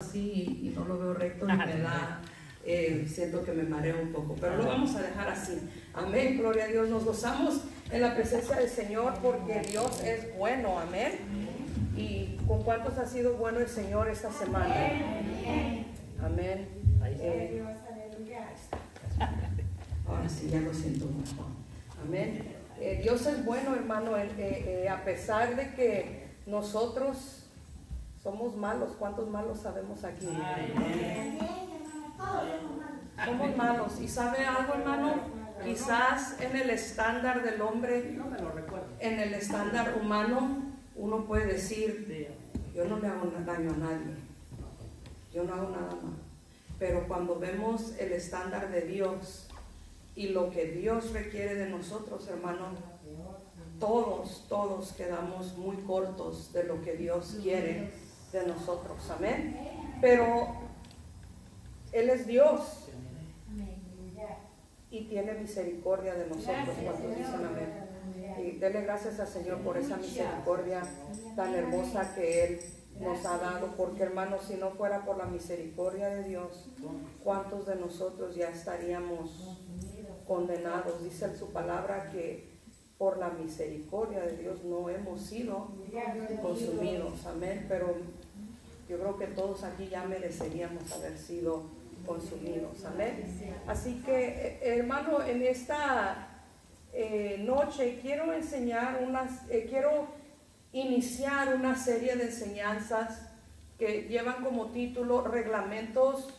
así y no lo veo recto y me da, siento que me mareo un poco, pero lo vamos a dejar así. Amén, gloria a Dios. Nos gozamos en la presencia del Señor porque Dios es bueno, amén. ¿Y con cuántos ha sido bueno el Señor esta semana? Amén. Ahora sí, ya lo siento mejor. Amén. Dios es bueno, hermano, a pesar de que nosotros somos malos. ¿Cuántos malos sabemos aquí? Somos malos. ¿Y sabe algo, hermano? Quizás en el estándar del hombre, en el estándar humano, uno puede decir, yo no le hago daño a nadie, yo no hago nada mal. Pero cuando vemos el estándar de Dios y lo que Dios requiere de nosotros, hermano, todos quedamos muy cortos de lo que Dios quiere de nosotros, amén. Pero Él es Dios y tiene misericordia de nosotros. ¿Cuántos dicen amén? Y dele gracias al Señor por esa misericordia tan hermosa que Él nos ha dado, porque hermanos, si no fuera por la misericordia de Dios, ¿cuántos de nosotros ya estaríamos condenados? Dice su palabra que por la misericordia de Dios no hemos sido consumidos, amén. Pero yo creo que todos aquí ya mereceríamos haber sido consumidos, amén. Así que hermano, en esta noche quiero iniciar una serie de enseñanzas que llevan como título reglamentos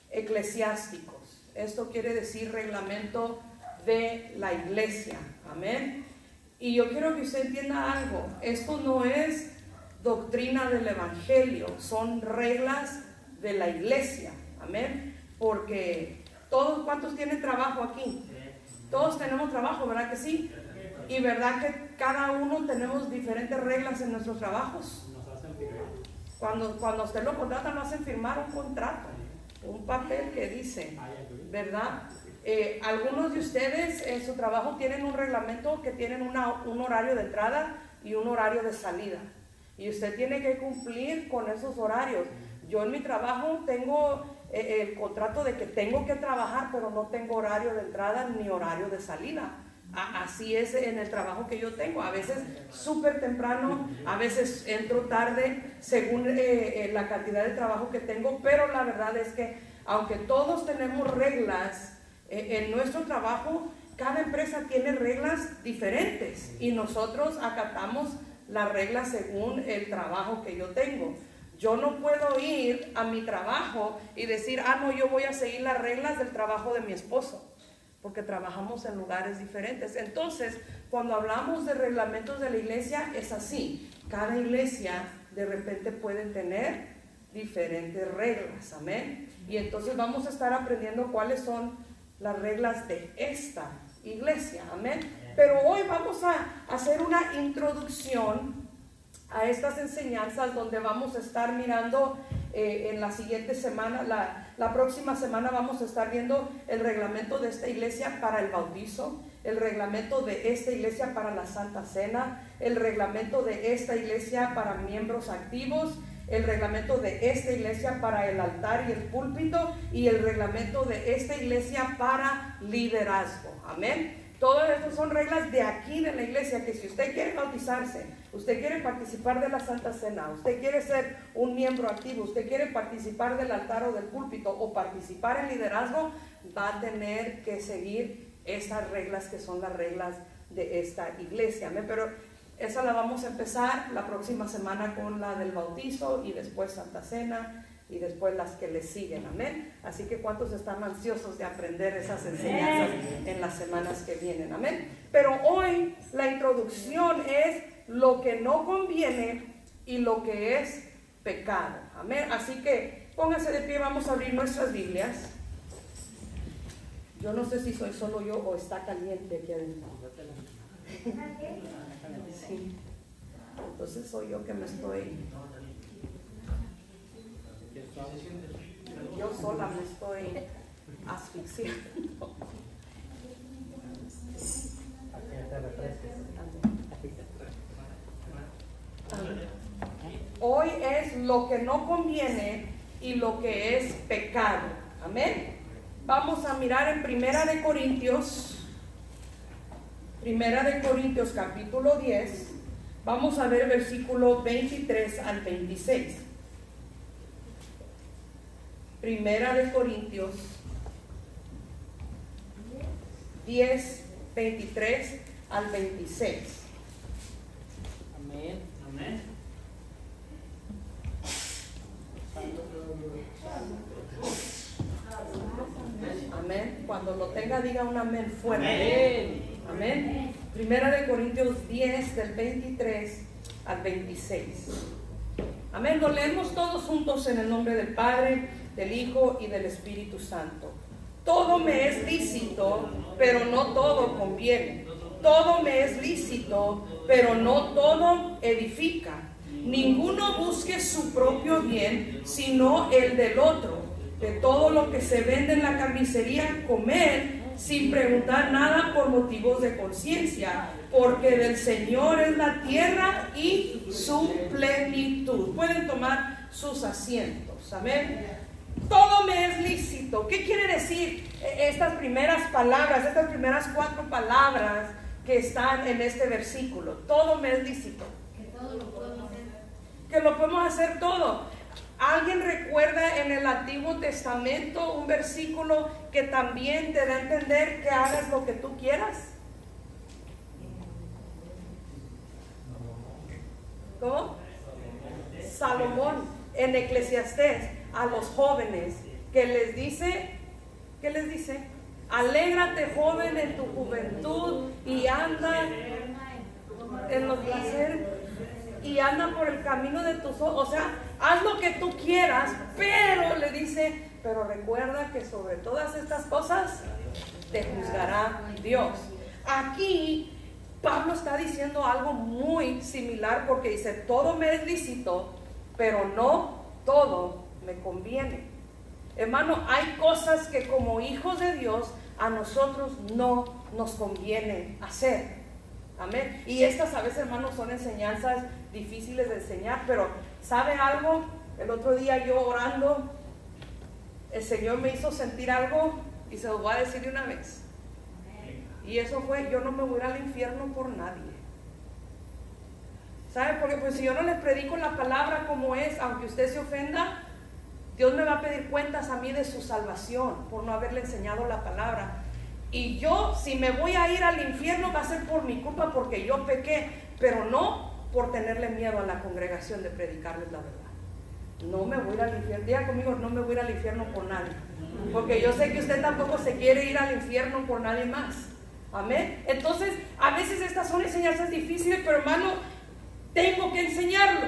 eclesiásticos. Esto quiere decir reglamento de la iglesia, amén. Y yo quiero que usted entienda algo. Esto no es doctrina del evangelio, son reglas de la iglesia, amén. Porque todos, ¿cuántos tienen trabajo aquí? Todos tenemos trabajo, ¿verdad que sí? Y verdad que cada uno tenemos diferentes reglas en nuestros trabajos. Cuando usted lo contrata, lo hacen firmar un contrato, un papel que dice, ¿verdad? Algunos de ustedes en su trabajo tienen un reglamento que tienen un horario de entrada y un horario de salida. Y usted tiene que cumplir con esos horarios. Yo en mi trabajo tengo el contrato de que tengo que trabajar, pero no tengo horario de entrada ni horario de salida. Así es en el trabajo que yo tengo. A veces súper temprano, a veces entro tarde, según la cantidad de trabajo que tengo. Pero la verdad es que aunque todos tenemos reglas en nuestro trabajo, cada empresa tiene reglas diferentes y nosotros acatamos las reglas según el trabajo que yo tengo. Yo no puedo ir a mi trabajo y decir, no, yo voy a seguir las reglas del trabajo de mi esposo, porque trabajamos en lugares diferentes. Entonces, cuando hablamos de reglamentos de la iglesia, es así. Cada iglesia de repente puede tener diferentes reglas, amén. Y entonces vamos a estar aprendiendo cuáles son las reglas de esta iglesia, amén. Pero hoy vamos a hacer una introducción a estas enseñanzas donde vamos a estar mirando en la siguiente semana, la próxima semana vamos a estar viendo el reglamento de esta iglesia para el bautizo, el reglamento de esta iglesia para la Santa Cena, el reglamento de esta iglesia para miembros activos, el reglamento de esta iglesia para el altar y el púlpito y el reglamento de esta iglesia para liderazgo, amén. Todas estas son reglas de aquí de la iglesia, que si usted quiere bautizarse, usted quiere participar de la Santa Cena, usted quiere ser un miembro activo, usted quiere participar del altar o del púlpito o participar en liderazgo, va a tener que seguir estas reglas que son las reglas de esta iglesia. ¿Amén? Pero esa la vamos a empezar la próxima semana con la del bautizo y después Santa Cena y después las que le siguen, amén. Así que ¿cuántos están ansiosos de aprender esas enseñanzas en las semanas que vienen? Amén. Pero hoy la introducción es lo que no conviene y lo que es pecado, amén. Así que pónganse de pie, vamos a abrir nuestras Biblias. Yo no sé si soy solo yo o está caliente aquí adentro. Sí. Entonces soy yo que me estoy... Yo sola me estoy asfixiando. Hoy es lo que no conviene y lo que es pecado. Amén. Vamos a mirar en Primera de Corintios capítulo 10. Vamos a ver versículo 23 al 26. Primera de Corintios 10, 23 al 26. Amén. Amén. Amén. Cuando lo tenga, diga un amén fuerte. Amén. Amén. Primera de Corintios 10, del 23 al 26. Amén. Lo leemos todos juntos en el nombre del Padre, del Hijo y del Espíritu Santo. Todo me es lícito, pero no todo conviene. Todo me es lícito, pero no todo edifica. Ninguno busque su propio bien, sino el del otro. De todo lo que se vende en la carnicería, comed sin preguntar nada por motivos de conciencia, porque del Señor es la tierra y su plenitud. Pueden tomar sus asientos. Amén. Todo me es lícito. ¿Qué quiere decir estas primeras palabras, estas primeras 4 palabras que están en este versículo? Todo me es lícito. Que todo lo podemos hacer. Que lo podemos hacer todo. ¿Alguien recuerda en el Antiguo Testamento un versículo que también te da a entender que hagas lo que tú quieras? ¿Cómo? Salomón en Eclesiastés a los jóvenes que les dice, ¿qué les dice? Alégrate, joven, en tu juventud y anda en los placeres y anda por el camino de tus ojos. O sea, haz lo que tú quieras, pero le dice, pero recuerda que sobre todas estas cosas te juzgará Dios. Aquí Pablo está diciendo algo muy similar, porque dice, todo me es lícito, pero no todo me conviene. Hermano, hay cosas que como hijos de Dios a nosotros no nos conviene hacer. Amén. Y estas a veces, hermanos, son enseñanzas difíciles de enseñar, pero ¿sabe algo? El otro día yo orando, el Señor me hizo sentir algo y se lo voy a decir de una vez. Y eso fue, yo no me voy a ir al infierno por nadie. ¿Sabe? Porque pues si yo no les predico la palabra como es, aunque usted se ofenda, Dios me va a pedir cuentas a mí de su salvación por no haberle enseñado la palabra. Y yo, si me voy a ir al infierno, va a ser por mi culpa, porque yo pequé, pero no por tenerle miedo a la congregación de predicarles la verdad. No me voy a ir al infierno. Diga conmigo, no me voy a ir al infierno por nadie, porque yo sé que usted tampoco se quiere ir al infierno por nadie más. Amén. Entonces, a veces estas son enseñanzas difíciles, pero hermano, tengo que enseñarlo.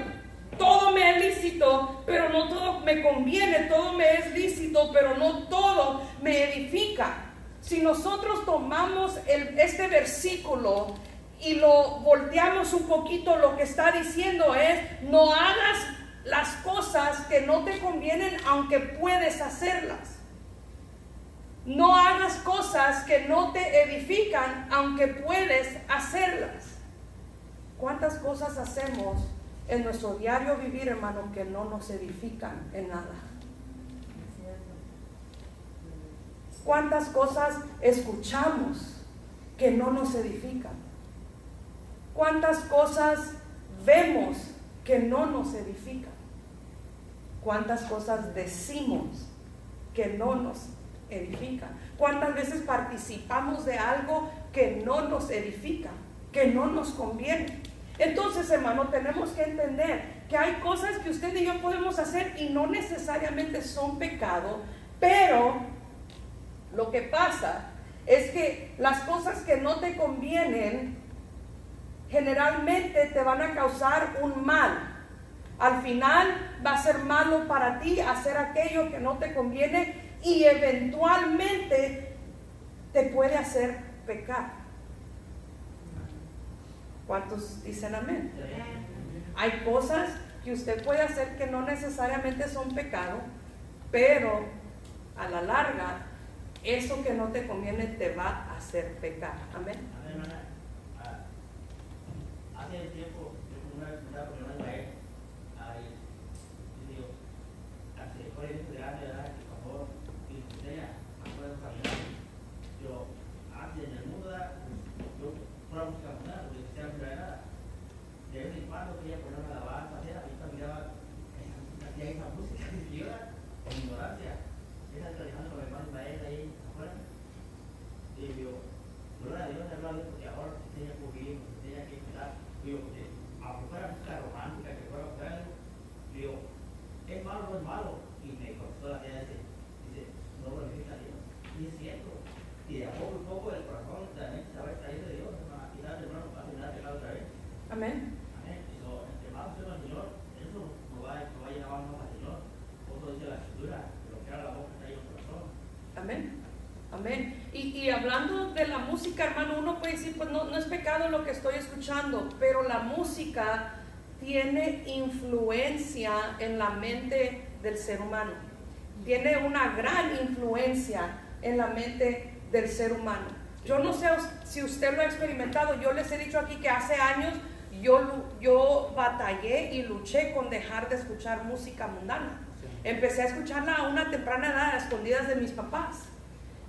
Todo me es lícito, pero no todo me conviene. Todo me es lícito, pero no todo me edifica. Si nosotros tomamos este versículo y lo volteamos un poquito, lo que está diciendo es, no hagas las cosas que no te convienen aunque puedes hacerlas. No hagas cosas que no te edifican aunque puedes hacerlas. ¿Cuántas cosas hacemos en nuestro diario vivir, hermano, que no nos edifican en nada? ¿Cuántas cosas escuchamos que no nos edifican? ¿Cuántas cosas vemos que no nos edifican? ¿Cuántas cosas decimos que no nos edifican? ¿Cuántas veces participamos de algo que no nos edifica, que no nos conviene? Entonces, hermano, tenemos que entender que hay cosas que usted y yo podemos hacer y no necesariamente son pecado, pero lo que pasa es que las cosas que no te convienen generalmente te van a causar un mal. Al final va a ser malo para ti hacer aquello que no te conviene y eventualmente te puede hacer pecar. ¿Cuántos dicen amén? Hay cosas que usted puede hacer que no necesariamente son pecado, pero a la larga eso que no te conviene te va a hacer pecar. Amén. Hace tiempo, una vez me estaba con una mujer, ahí, y digo, hace y me costó la idea de dice, no glorifica a Dios. Y es cierto. Y de a poco en poco el corazón también se va a extraer de Dios, hermano. Al final, hermano, va a terminar de pecar otra vez. Amén. Amén. Y so, entre más usted al Señor, eso no va a llevar más al Señor. Otro dice la Escritura, lo que haga la boca está ahí en el corazón. Amén. Amén. Y hablando de la música, hermano, uno puede decir, pues no es pecado lo que estoy escuchando, pero la música tiene influencia en la mente del ser humano. Tiene una gran influencia en la mente del ser humano. Yo no sé si usted lo ha experimentado. Yo les he dicho aquí que hace años yo batallé y luché con dejar de escuchar música mundana. Empecé a escucharla a una temprana edad, a escondidas de mis papás.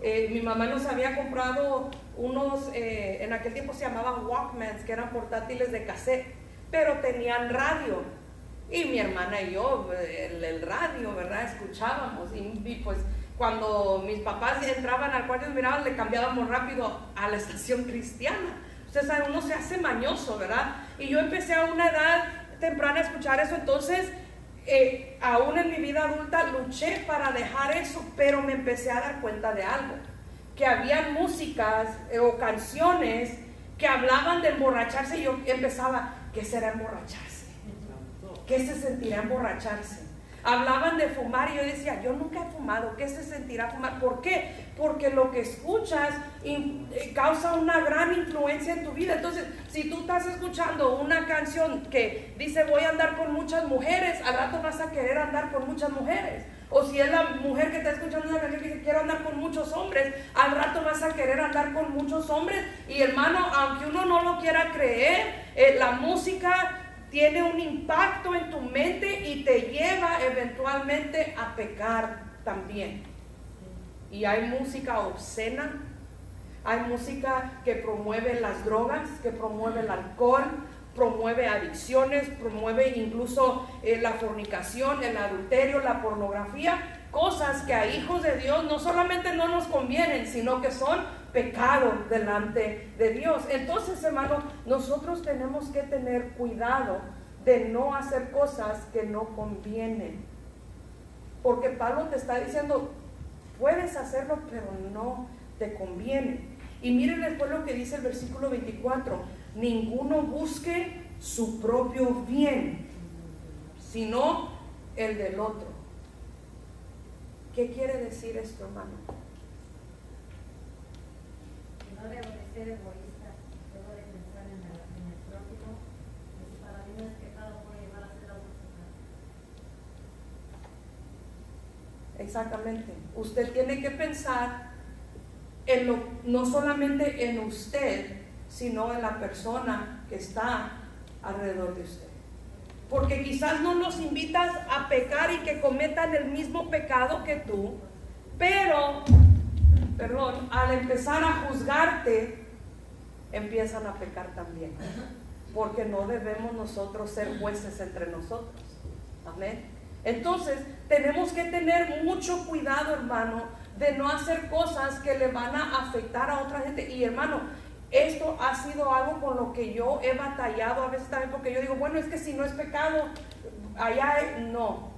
Mi mamá nos había comprado unos, en aquel tiempo se llamaban Walkmans, que eran portátiles de cassette, pero tenían radio. Y mi hermana y yo, el radio, ¿verdad? Escuchábamos. Y pues cuando mis papás entraban al cuarto y miraban, le cambiábamos rápido a la estación cristiana. Usted sabe, uno se hace mañoso, ¿verdad? Y yo empecé a una edad temprana a escuchar eso. Entonces, aún en mi vida adulta luché para dejar eso, pero me empecé a dar cuenta de algo, que había músicas o canciones que hablaban de emborracharse, y yo empezaba, ¿qué será emborracharse? ¿Qué se sentirá emborracharse? Hablaban de fumar y yo decía, yo nunca he fumado, ¿qué se sentirá fumar? ¿Por qué? Porque lo que escuchas causa una gran influencia en tu vida. Entonces, si tú estás escuchando una canción que dice voy a andar con muchas mujeres, al rato vas a querer andar con muchas mujeres. O si es la mujer que está escuchando una canción que dice quiero andar con muchos hombres, al rato vas a querer andar con muchos hombres. Y hermano, aunque uno no lo quiera creer, la música tiene un impacto en tu mente y te lleva eventualmente a pecar también. Y hay música obscena, hay música que promueve las drogas, que promueve el alcohol, promueve adicciones, promueve incluso la fornicación, el adulterio, la pornografía, cosas que a hijos de Dios no solamente no nos convienen, sino que son pecado delante de Dios. Entonces, hermano, nosotros tenemos que tener cuidado de no hacer cosas que no convienen, porque Pablo te está diciendo, puedes hacerlo, pero no te conviene. Y miren después lo que dice el versículo 24, ninguno busque su propio bien, sino el del otro. ¿Qué quiere decir esto, hermano? No debo de ser egoísta, debo de pensar en el prójimo, y si para mí no es pecado, puede llevar a ser autopecado. Exactamente. Usted tiene que pensar en no solamente en usted, sino en la persona que está alrededor de usted. Porque quizás no los invitas a pecar y que cometan el mismo pecado que tú, pero al empezar a juzgarte, empiezan a pecar también. Porque no debemos nosotros ser jueces entre nosotros. Amén. Entonces, tenemos que tener mucho cuidado, hermano, de no hacer cosas que le van a afectar a otra gente. Y hermano, esto ha sido algo con lo que yo he batallado a veces también, porque yo digo, bueno, es que si no es pecado, no.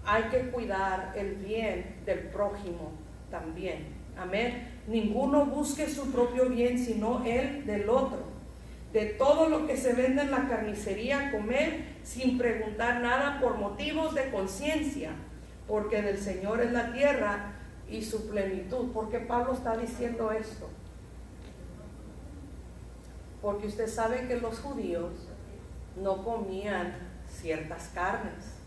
Hay que cuidar el bien del prójimo también. Amén. Ninguno busque su propio bien, sino el del otro. De todo lo que se vende en la carnicería, comer sin preguntar nada por motivos de conciencia, porque del Señor es la tierra y su plenitud. ¿Por qué Pablo está diciendo esto? Porque usted sabe que los judíos no comían ciertas carnes.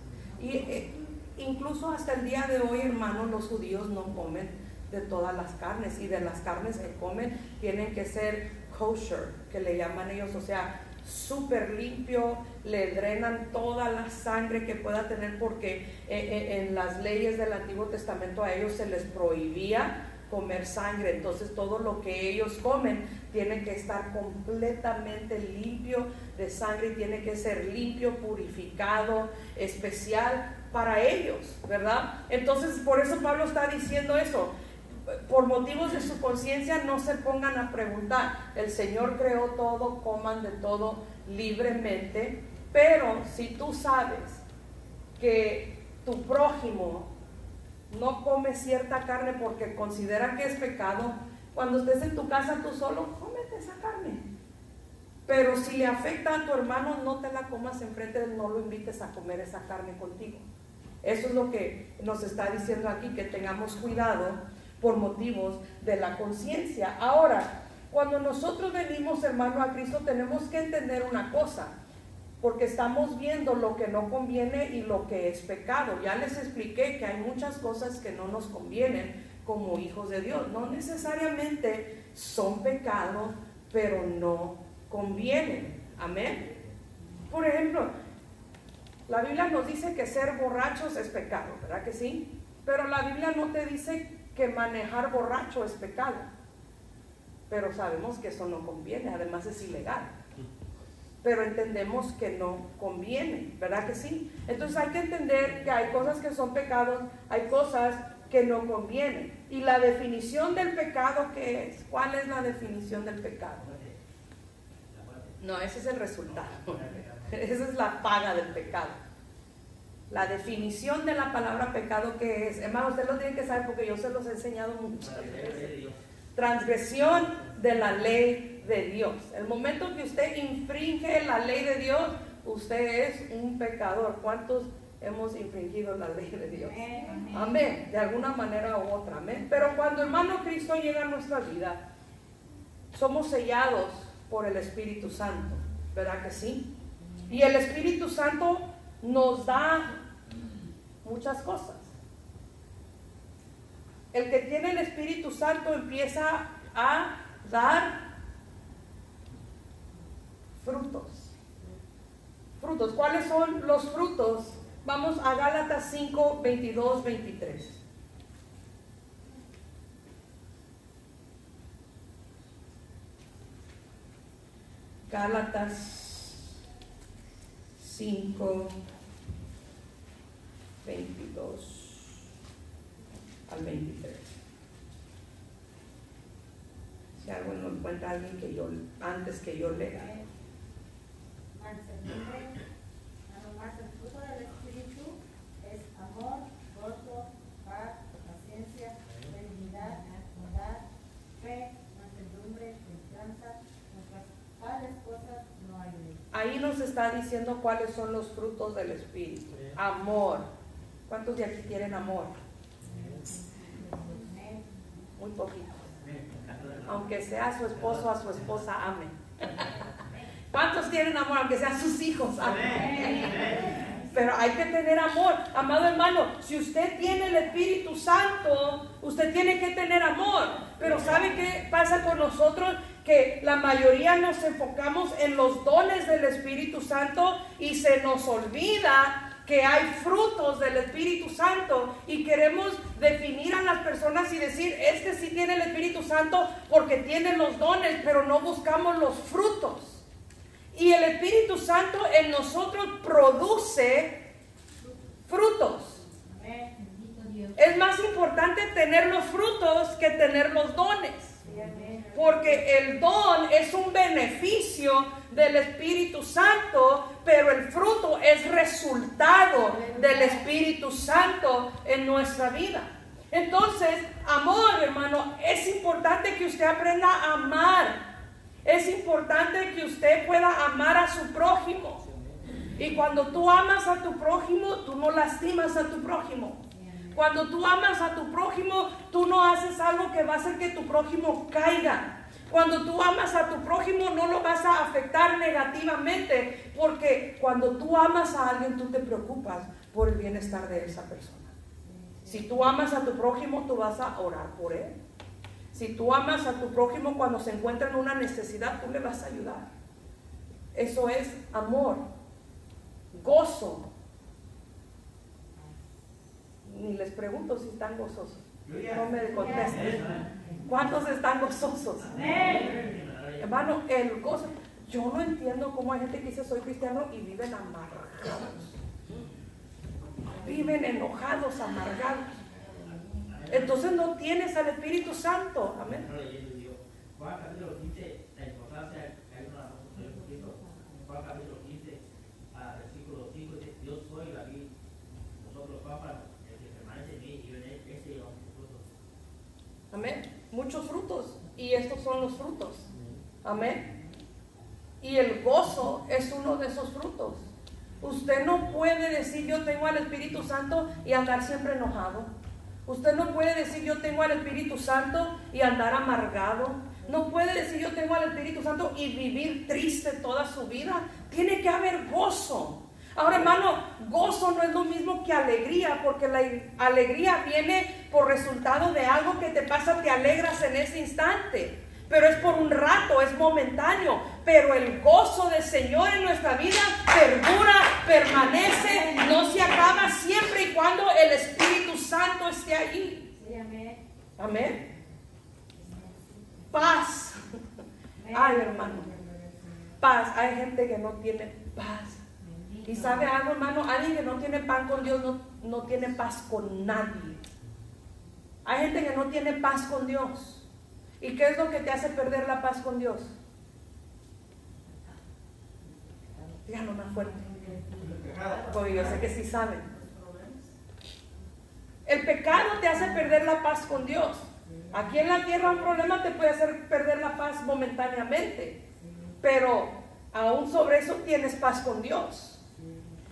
Y incluso hasta el día de hoy, hermanos, los judíos no comen de todas las carnes, y de las carnes que comen tienen que ser kosher, que le llaman ellos, o sea, súper limpio, le drenan toda la sangre que pueda tener, porque en las leyes del Antiguo Testamento a ellos se les prohibía comer sangre. Entonces todo lo que ellos comen tiene que estar completamente limpio de sangre, y tiene que ser limpio, purificado, especial para ellos, ¿verdad? Entonces por eso Pablo está diciendo eso. Por motivos de su conciencia no se pongan a preguntar. El Señor creó todo, coman de todo libremente. Pero si tú sabes que tu prójimo no come cierta carne porque considera que es pecado, cuando estés en tu casa tú solo, cómete esa carne. Pero si le afecta a tu hermano, no te la comas enfrente de él, no lo invites a comer esa carne contigo. Eso es lo que nos está diciendo aquí, que tengamos cuidado por motivos de la conciencia. Ahora, cuando nosotros venimos, hermano, a Cristo, tenemos que entender una cosa, porque estamos viendo lo que no conviene y lo que es pecado. Ya les expliqué que hay muchas cosas que no nos convienen como hijos de Dios. No necesariamente son pecado, pero no convienen. Amén. Por ejemplo, la Biblia nos dice que ser borrachos es pecado, ¿verdad que sí? Pero la Biblia no te dice que manejar borracho es pecado. Pero sabemos que eso no conviene, además es ilegal. Pero entendemos que no conviene, ¿verdad que sí? Entonces hay que entender que hay cosas que son pecados, hay cosas que no convienen. Y la definición del pecado, ¿qué es? ¿Cuál es la definición del pecado? No, ese es el resultado. Esa es la paga del pecado. La definición de la palabra pecado, ¿qué es? Hermano, usted lo tiene que saber porque yo se los he enseñado muchas veces. Transgresión de la ley de Dios. El momento que usted infringe la ley de Dios, usted es un pecador. ¿Cuántos hemos infringido la ley de Dios? Amén. De alguna manera u otra. Amén. Pero cuando hermano Cristo llega a nuestra vida, somos sellados por el Espíritu Santo, ¿verdad que sí? Y el Espíritu Santo nos da muchas cosas. El que tiene el Espíritu Santo empieza a dar frutos. Frutos. ¿Cuáles son los frutos? Vamos a Gálatas 5, 22, 23. Gálatas 5, 22 al 23. Si algo no encuentra alguien que yo, antes que yo lea. Mansedumbre, más el fruto del Espíritu es amor, gozo, paz, paciencia, benignidad, bondad, fe, mansedumbre, templanza. Contra tales cosas no hay ley. Ahí nos está diciendo cuáles son los frutos del Espíritu. Amor. ¿Cuántos de aquí tienen amor? Muy poquitos. Aunque sea su esposo, a su esposa, amén. ¿Cuántos tienen amor? Aunque sean sus hijos, amén. Pero hay que tener amor. Amado hermano, si usted tiene el Espíritu Santo, usted tiene que tener amor. Pero ¿sabe qué pasa con nosotros? Que la mayoría nos enfocamos en los dones del Espíritu Santo y se nos olvida que hay frutos del Espíritu Santo y queremos definir a las personas y decir, este sí tiene el Espíritu Santo porque tiene los dones, pero no buscamos los frutos. Y el Espíritu Santo en nosotros produce frutos. Es más importante tener los frutos que tener los dones. Porque el don es un beneficio del Espíritu Santo, pero el fruto es resultado del Espíritu Santo en nuestra vida. Entonces, amor, hermano, es importante que usted aprenda a amar. Es importante que usted pueda amar a su prójimo. Y cuando tú amas a tu prójimo, tú no lastimas a tu prójimo. Cuando tú amas a tu prójimo, tú no haces algo que va a hacer que tu prójimo caiga. Cuando tú amas a tu prójimo, no lo vas a afectar negativamente, porque cuando tú amas a alguien, tú te preocupas por el bienestar de esa persona. Si tú amas a tu prójimo, tú vas a orar por él. Si tú amas a tu prójimo, cuando se encuentra en una necesidad, tú le vas a ayudar. Eso es amor. Gozo. Ni les pregunto si están gozosos. No me contesten. ¿Cuántos están gozosos? Hermano, el gozo. Yo no entiendo cómo hay gente que dice soy cristiano y viven amargados. Viven enojados, amargados. Entonces no tienes al Espíritu Santo. Amén. Juan capítulo 15, la importancia, hay una un poquito. Juan capítulo 15, versículo 5, dice, yo soy la vid, nosotros Papa, el que permanece en mí y yo en él, ese lleva muchos frutos. Amén. Muchos frutos. Y estos son los frutos. Amén. Y el gozo es uno de esos frutos. Usted no puede decir yo tengo al Espíritu Santo y andar siempre enojado. Usted no puede decir yo tengo al Espíritu Santo y andar amargado. No puede decir yo tengo al Espíritu Santo y vivir triste toda su vida. Tiene que haber gozo. Ahora, hermano, gozo no es lo mismo que alegría, porque la alegría viene por resultado de algo que te pasa, te alegras en ese instante, pero es por un rato, es momentáneo. Pero el gozo del Señor en nuestra vida perdura, permanece, no se acaba siempre y cuando el Espíritu Santo esté allí. Sí, amén. Amén. Paz. Ay, hermano, paz. Hay gente que no tiene paz. Y sabe algo, hermano, alguien que no tiene paz con Dios no tiene paz con nadie. Hay gente que no tiene paz con Dios. ¿Y qué es lo que te hace perder la paz con Dios? Díganlo más fuerte, porque yo sé que sí saben. El pecado te hace perder la paz con Dios. Aquí en la tierra un problema te puede hacer perder la paz momentáneamente, pero aún sobre eso tienes paz con Dios.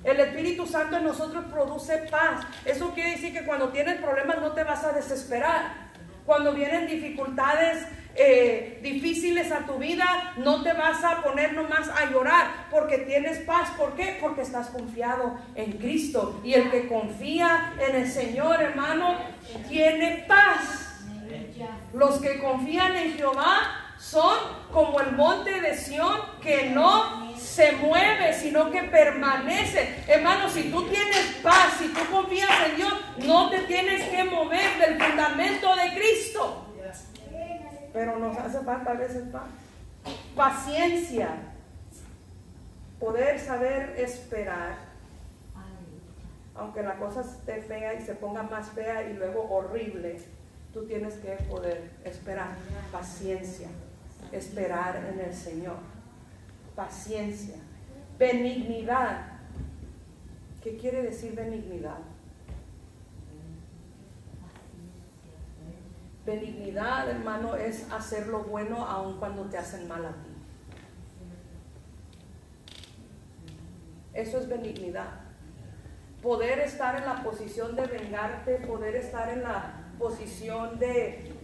El Espíritu Santo en nosotros produce paz. Eso quiere decir que cuando tienes problemas no te vas a desesperar. Cuando vienen dificultades difíciles a tu vida, no te vas a poner nomás a llorar porque tienes paz. ¿Por qué? Porque estás confiado en Cristo. Y el que confía en el Señor, hermano, tiene paz. Los que confían en Jehová son como el monte de Sión, que no se mueve, sino que permanece. Hermano, si tú tienes paz, si tú confías en Dios, no te tienes que mover del fundamento de Cristo. Pero nos hace falta a veces paz. Paciencia. Poder saber esperar. Aunque la cosa esté fea y se ponga más fea y luego horrible, tú tienes que poder esperar. Paciencia. Esperar en el Señor. Paciencia. Benignidad. ¿Qué quiere decir benignidad? Benignidad, hermano, es hacer lo bueno aun cuando te hacen mal a ti. Eso es benignidad. Poder estar en la posición de vengarte, poder estar en la posición de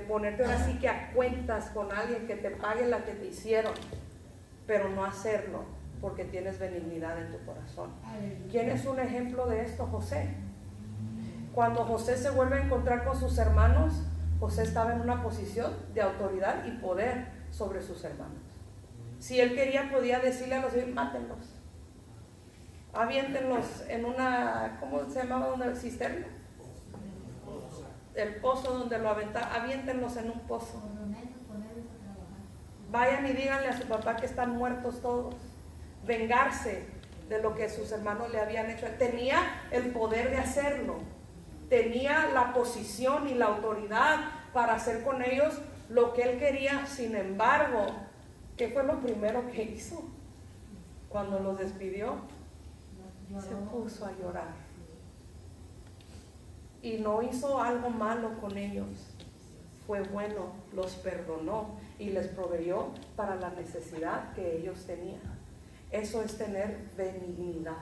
ponerte ahora sí que a cuentas con alguien que te pague la que te hicieron, pero no hacerlo porque tienes benignidad en tu corazón. ¿Quién es un ejemplo de esto? José. Cuando José se vuelve a encontrar con sus hermanos, José estaba en una posición de autoridad y poder sobre sus hermanos. Si él quería, podía decirle a los hijos: mátenlos, aviéntenlos en una, ¿cómo se llamaba? ¿Una cisterna? El pozo donde lo aventaban, aviéntenlos en un pozo. Vayan y díganle a su papá que están muertos todos. Vengarse de lo que sus hermanos le habían hecho. Tenía el poder de hacerlo. Tenía la posición y la autoridad para hacer con ellos lo que él quería. Sin embargo, ¿qué fue lo primero que hizo? Cuando los despidió, se puso a llorar. Y no hizo algo malo con ellos. Fue bueno, los perdonó y les proveyó para la necesidad que ellos tenían. Eso es tener benignidad.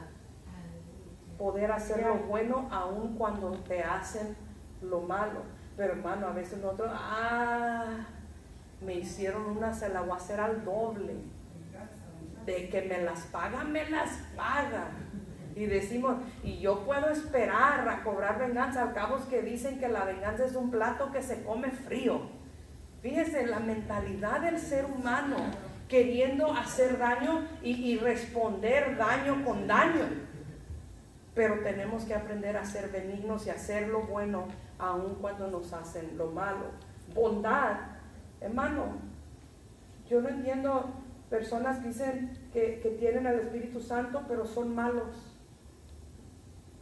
Poder hacer lo bueno aun cuando te hacen lo malo. Pero hermano, a veces nosotros, me hicieron una, se la voy a hacer al doble. De que me las pagan, me las pagan. Y decimos, y yo puedo esperar a cobrar venganza. Al cabo es que dicen que la venganza es un plato que se come frío. Fíjese la mentalidad del ser humano, queriendo hacer daño y responder daño con daño. Pero tenemos que aprender a ser benignos y hacer lo bueno aun cuando nos hacen lo malo. Bondad, hermano, yo no entiendo personas que dicen que tienen al Espíritu Santo pero son malos.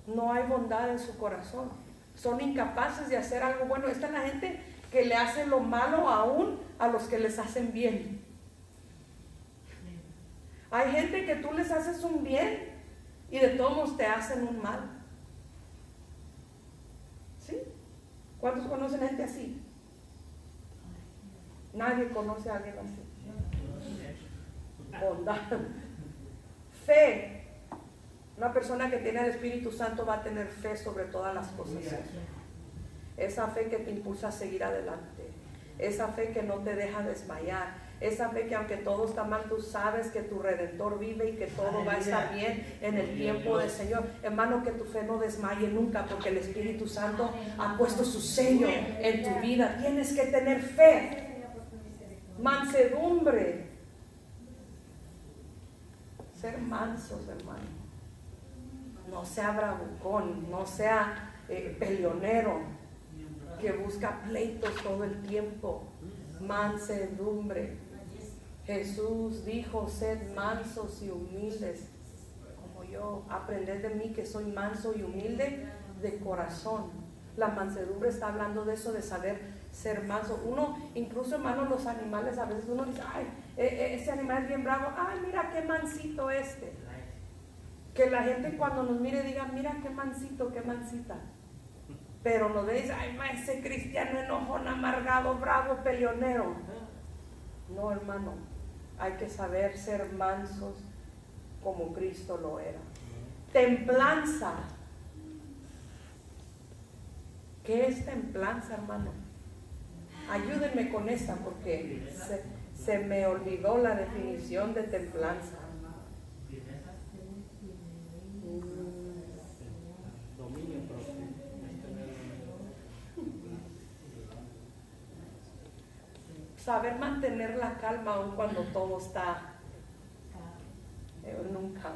No hay bondad en su corazón. Son incapaces de hacer algo bueno. Esta es la gente que le hace lo malo aún a los que les hacen bien. Hay gente que tú les haces un bien y de todos modos te hacen un mal. ¿Sí? ¿Cuántos conocen gente así? Nadie conoce a alguien así. Bondad. Fe. Una persona que tiene el Espíritu Santo va a tener fe sobre todas las cosas. Esa fe que te impulsa a seguir adelante. Esa fe que no te deja desmayar. Esa fe que aunque todo está mal, tú sabes que tu Redentor vive y que todo va a estar bien en el tiempo del Señor. Hermano, que tu fe no desmaye nunca, porque el Espíritu Santo ha puesto su sello en tu vida. Tienes que tener fe. Mansedumbre. Ser mansos, hermano. No sea bravucón, no sea peleonero, que busca pleitos todo el tiempo. Mansedumbre. Jesús dijo: sed mansos y humildes como yo. Aprended de mí, que soy manso y humilde de corazón. La mansedumbre está hablando de eso, de saber ser manso. Uno, incluso, hermano, los animales, a veces uno dice: ay, ese animal es bien bravo. Ay, mira qué mansito este. Que la gente cuando nos mire diga: mira qué mansito, qué mansita. Pero nos ve y dice: ay, ese cristiano enojón, amargado, bravo, peleonero. No, hermano, hay que saber ser mansos como Cristo lo era. Templanza. ¿Qué es templanza, hermano? Ayúdenme con esta, porque se me olvidó la definición de templanza. Dominio propio. Saber mantener la calma aun cuando todo está nunca.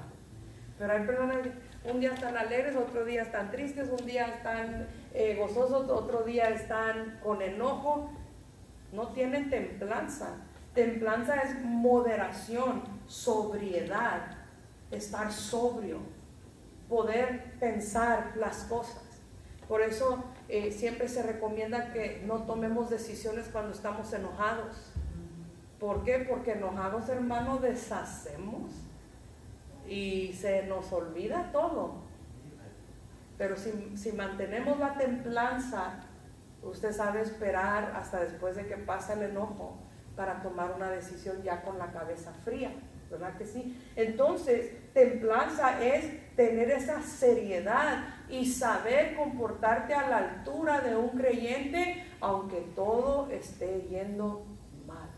Pero hay personas que un día están alegres, otro día están tristes, un día están gozosos, otro día están con enojo. No tienen templanza. Templanza es moderación, sobriedad, estar sobrio, poder pensar las cosas. Por eso siempre se recomienda que no tomemos decisiones cuando estamos enojados. ¿Por qué? Porque enojados, hermano, deshacemos y se nos olvida todo. Pero si mantenemos la templanza, usted sabe esperar hasta después de que pasa el enojo para tomar una decisión ya con la cabeza fría, ¿verdad que sí? Entonces, templanza es tener esa seriedad y saber comportarte a la altura de un creyente, aunque todo esté yendo mal.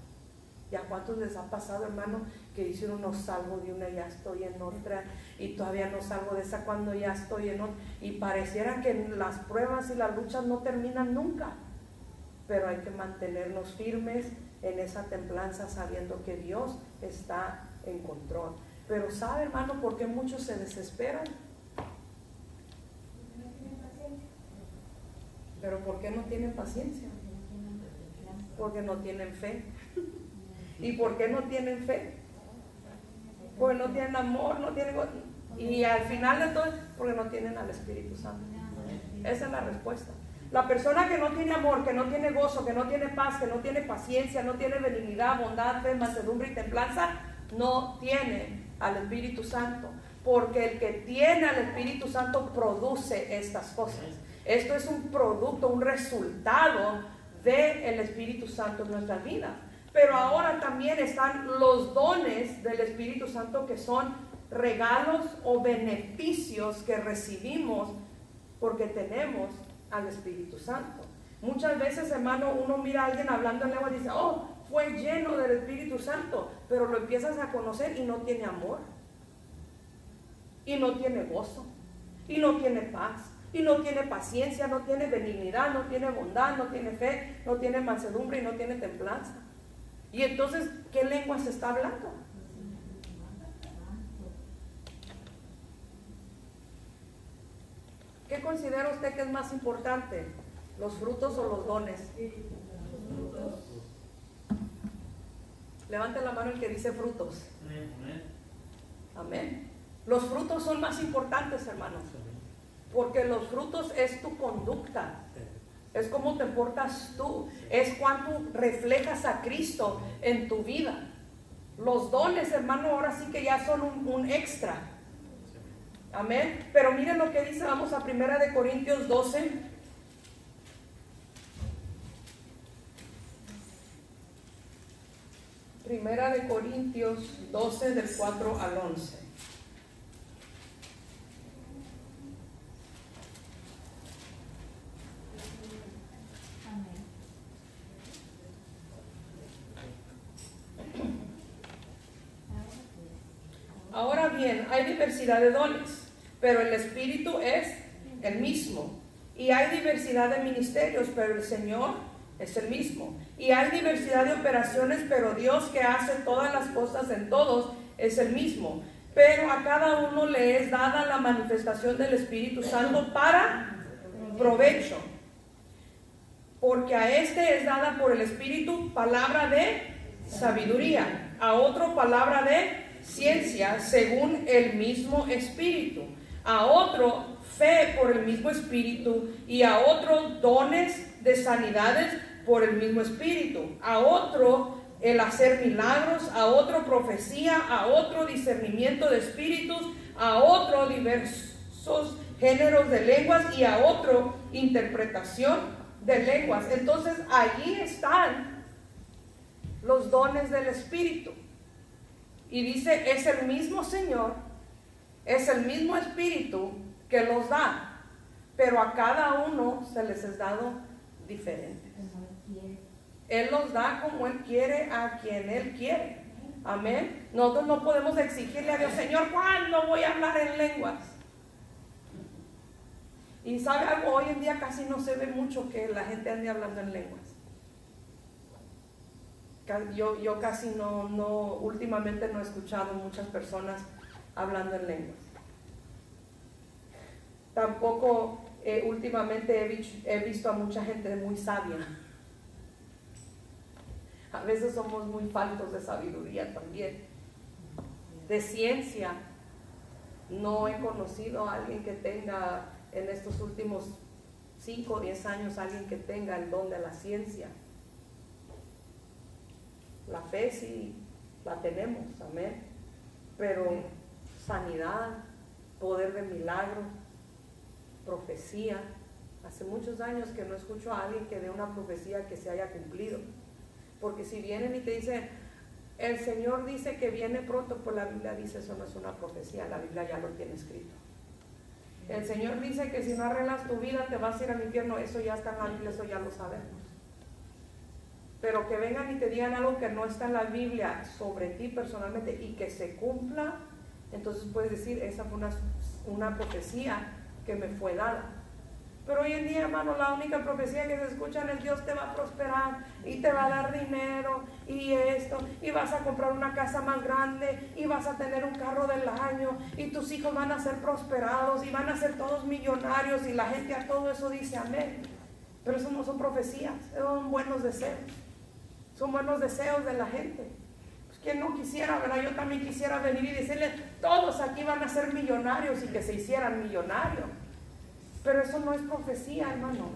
¿Y a cuántos les ha pasado, hermano, que dicen: no salgo de una, ya estoy en otra, y todavía no salgo de esa cuando ya estoy en otra? Y pareciera que las pruebas y las luchas no terminan nunca, pero hay que mantenernos firmes en esa templanza, sabiendo que Dios está en control. Pero ¿sabe, hermano, por qué muchos se desesperan? ¿Pero por qué no tienen paciencia? Porque no tienen fe. ¿Y por qué no tienen fe? Porque no tienen amor, no tienen... Y al final de todo, porque no tienen al Espíritu Santo. Esa es la respuesta. La persona que no tiene amor, que no tiene gozo, que no tiene paz, que no tiene paciencia, no tiene benignidad, bondad, fe, mansedumbre y templanza, no tiene al Espíritu Santo. Porque el que tiene al Espíritu Santo produce estas cosas. Esto es un producto, un resultado del Espíritu Santo en nuestras vidas. Pero ahora también están los dones del Espíritu Santo, que son regalos o beneficios que recibimos porque tenemos al Espíritu Santo. Muchas veces, hermano, uno mira a alguien hablando en lengua y dice: oh, fue lleno del Espíritu Santo, pero lo empiezas a conocer y no tiene amor, y no tiene gozo, y no tiene paz, y no tiene paciencia, no tiene benignidad, no tiene bondad, no tiene fe, no tiene mansedumbre y no tiene templanza. Y entonces, ¿qué lengua se está hablando? ¿Qué considera usted que es más importante? ¿Los frutos o los dones? Levante la mano el que dice frutos. Amén. Los frutos son más importantes, hermanos, porque los frutos es tu conducta, es cómo te portas tú, es cuánto reflejas a Cristo en tu vida. Los dones, hermano, ahora sí que ya son un extra. Amén. Pero miren lo que dice, vamos a 1 Corintios 12. Primera de Corintios 12 del 4 al 11. Ahora bien, hay diversidad de dones, pero el Espíritu es el mismo. Y hay diversidad de ministerios, pero el Señor es el mismo. Y hay diversidad de operaciones, pero Dios que hace todas las cosas en todos es el mismo. Pero a cada uno le es dada la manifestación del Espíritu Santo para provecho. Porque a este es dada por el Espíritu palabra de sabiduría, a otro palabra de ciencia según el mismo Espíritu, a otro fe por el mismo Espíritu, y a otro dones de sanidades por el mismo Espíritu, a otro el hacer milagros, a otro profecía, a otro discernimiento de espíritus, a otro diversos géneros de lenguas, y a otro interpretación de lenguas. Entonces allí están los dones del Espíritu. Y dice, es el mismo Señor, es el mismo Espíritu que los da, pero a cada uno se les es dado diferentes. Él los da como Él quiere, a quien Él quiere. Amén. Nosotros no podemos exigirle a Dios, Señor, ¿cuándo voy a hablar en lenguas? Y sabe algo, hoy en día casi no se ve mucho que la gente ande hablando en lenguas. Yo casi últimamente no he escuchado muchas personas hablando en lenguas. Tampoco últimamente he visto a mucha gente muy sabia. A veces somos muy faltos de sabiduría también. De ciencia, no he conocido a alguien que tenga en estos últimos 5 o 10 años, alguien que tenga el don de la ciencia. La fe sí la tenemos, amén. Pero sanidad, poder de milagro, profecía. Hace muchos años que no escucho a alguien que dé una profecía que se haya cumplido. Porque si vienen y te dicen, el Señor dice que viene pronto, pues la Biblia dice, eso no es una profecía, la Biblia ya lo tiene escrito. El Señor dice que si no arreglas tu vida te vas a ir al infierno, eso ya está en la Biblia, eso ya lo sabemos. Pero que vengan y te digan algo que no está en la Biblia sobre ti personalmente y que se cumpla, entonces puedes decir, esa fue una profecía que me fue dada. Pero hoy en día, hermano, la única profecía que se escucha es Dios te va a prosperar y te va a dar dinero y esto, y vas a comprar una casa más grande y vas a tener un carro del año y tus hijos van a ser prosperados y van a ser todos millonarios, y la gente a todo eso dice amén. Pero eso no son profecías, son buenos deseos. Son buenos deseos de la gente. Pues quien no quisiera, ¿verdad? Yo también quisiera venir y decirles, todos aquí van a ser millonarios y que se hicieran millonarios. Pero eso no es profecía, hermano.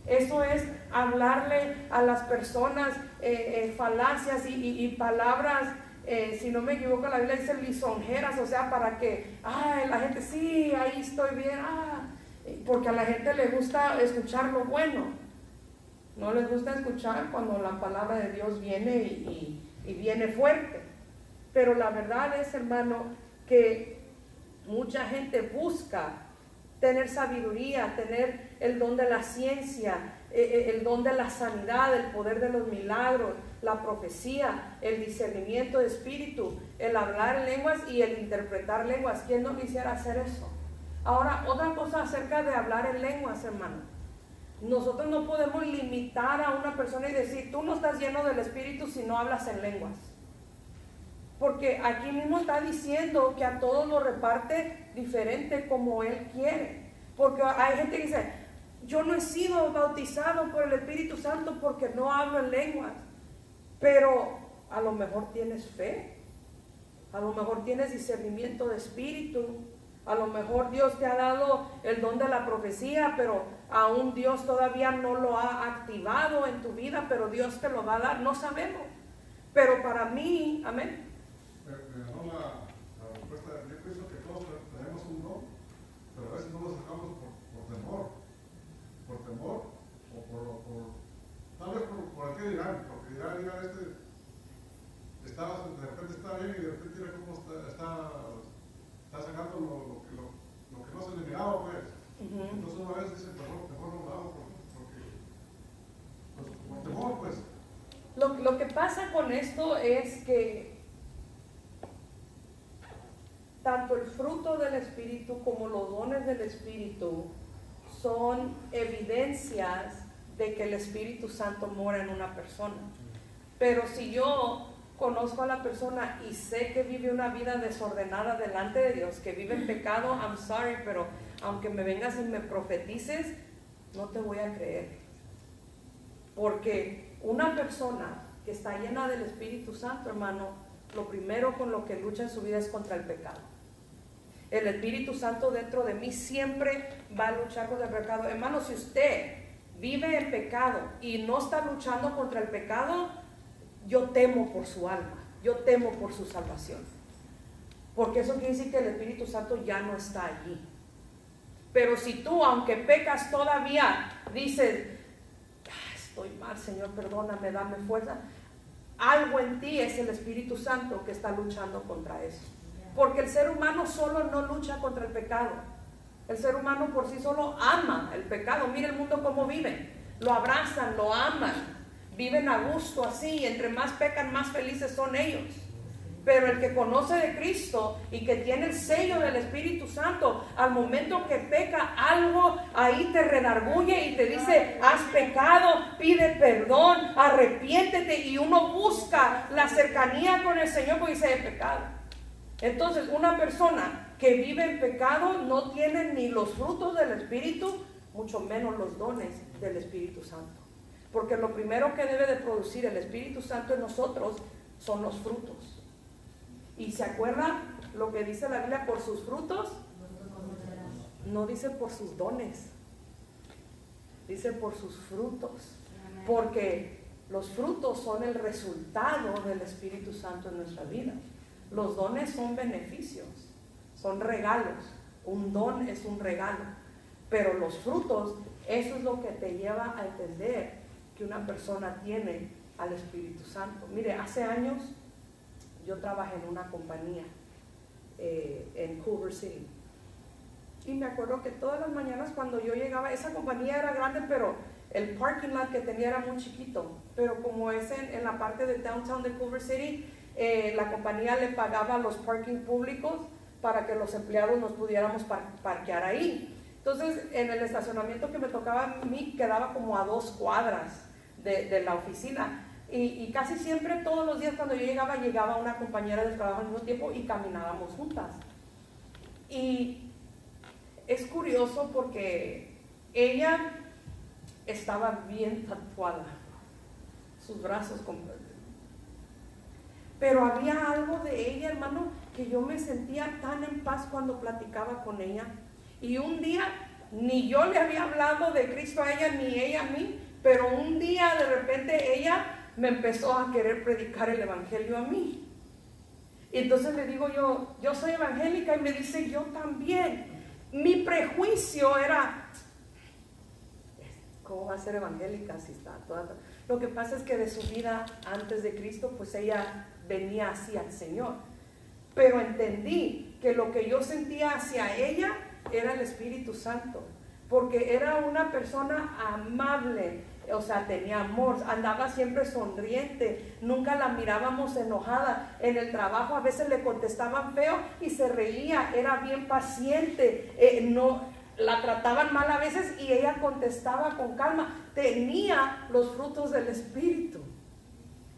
Eso es hablarle a las personas falacias y palabras, si no me equivoco, la Biblia dice lisonjeras, o sea, para que, la gente, sí, ahí estoy bien, porque a la gente le gusta escuchar lo bueno. No les gusta escuchar cuando la palabra de Dios viene y viene fuerte. Pero la verdad es, hermano, que mucha gente busca tener sabiduría, tener el don de la ciencia, el don de la sanidad, el poder de los milagros, la profecía, el discernimiento de espíritu, el hablar en lenguas y el interpretar lenguas. ¿Quién no quisiera hacer eso? Ahora, otra cosa acerca de hablar en lenguas, hermano. Nosotros no podemos limitar a una persona y decir, tú no estás lleno del Espíritu si no hablas en lenguas. Porque aquí mismo está diciendo que a todos lo reparte diferente como Él quiere. Porque hay gente que dice, yo no he sido bautizado por el Espíritu Santo porque no hablo en lenguas. Pero a lo mejor tienes fe, a lo mejor tienes discernimiento de espíritu, a lo mejor Dios te ha dado el don de la profecía, pero aún Dios todavía no lo ha activado en tu vida, pero Dios te lo va a dar, no sabemos. Pero para mí, amén, la respuesta. Yo pienso que todos tenemos un don, pero a veces no lo sacamos por temor. Por temor, tal vez por el que dirán, porque dirán, de repente está bien y de repente mira cómo está sacando lo que no se le miraba, pues. Entonces una vez dice, mejor no lo hago porque por temor, pues. Lo que pasa con esto es que tanto el fruto del Espíritu como los dones del Espíritu son evidencias de que el Espíritu Santo mora en una persona. Pero si yo conozco a la persona y sé que vive una vida desordenada delante de Dios, que vive en pecado, I'm sorry, pero aunque me vengas y me profetices, no te voy a creer. Porque una persona que está llena del Espíritu Santo, hermano, lo primero con lo que lucha en su vida es contra el pecado. El Espíritu Santo dentro de mí siempre va a luchar contra el pecado. Hermano, si usted vive en pecado y no está luchando contra el pecado, yo temo por su alma, yo temo por su salvación. Porque eso quiere decir que el Espíritu Santo ya no está allí. Pero si tú, aunque pecas todavía, dices, estoy mal, Señor, perdóname, dame fuerza, algo en ti es el Espíritu Santo que está luchando contra eso. Porque el ser humano solo no lucha contra el pecado. El ser humano por sí solo ama el pecado. Mira el mundo cómo viven. Lo abrazan, lo aman. Viven a gusto así. Entre más pecan, más felices son ellos. Pero el que conoce de Cristo y que tiene el sello del Espíritu Santo, al momento que peca algo, ahí te redarguye y te dice, has pecado, pide perdón, arrepiéntete. Y uno busca la cercanía con el Señor porque dice, he pecado. Entonces, una persona que vive en pecado no tiene ni los frutos del Espíritu, mucho menos los dones del Espíritu Santo. Porque lo primero que debe de producir el Espíritu Santo en nosotros son los frutos. Y se acuerda lo que dice la Biblia, por sus frutos, no dice por sus dones, dice por sus frutos. Porque los frutos son el resultado del Espíritu Santo en nuestra vida. Los dones son beneficios, son regalos. Un don es un regalo. Pero los frutos, eso es lo que te lleva a entender que una persona tiene al Espíritu Santo. Mire, hace años yo trabajé en una compañía en Culver City. Y me acuerdo que todas las mañanas cuando yo llegaba, esa compañía era grande, pero el parking lot que tenía era muy chiquito. Pero como es en la parte de downtown de Culver City, la compañía le pagaba los parking públicos para que los empleados nos pudiéramos parquear ahí. Entonces, en el estacionamiento que me tocaba a mí quedaba como a 2 cuadras de la oficina. Y casi siempre, todos los días cuando yo llegaba una compañera de trabajo al mismo tiempo y caminábamos juntas. Y es curioso porque ella estaba bien tatuada, sus brazos completos. Pero había algo de ella, hermano, que yo me sentía tan en paz cuando platicaba con ella. Y un día, ni yo le había hablado de Cristo a ella, ni ella a mí, pero un día de repente ella me empezó a querer predicar el evangelio a mí. Y entonces le digo yo soy evangélica, y me dice, yo también. Mi prejuicio era, ¿cómo va a ser evangélica si está toda? Lo que pasa es que de su vida antes de Cristo, pues ella venía así al Señor. Pero entendí que lo que yo sentía hacia ella era el Espíritu Santo, porque era una persona amable, o sea, tenía amor, andaba siempre sonriente, nunca la mirábamos enojada. En el trabajo a veces le contestaban feo y se reía, era bien paciente, no la trataban mal a veces y ella contestaba con calma, tenía los frutos del Espíritu.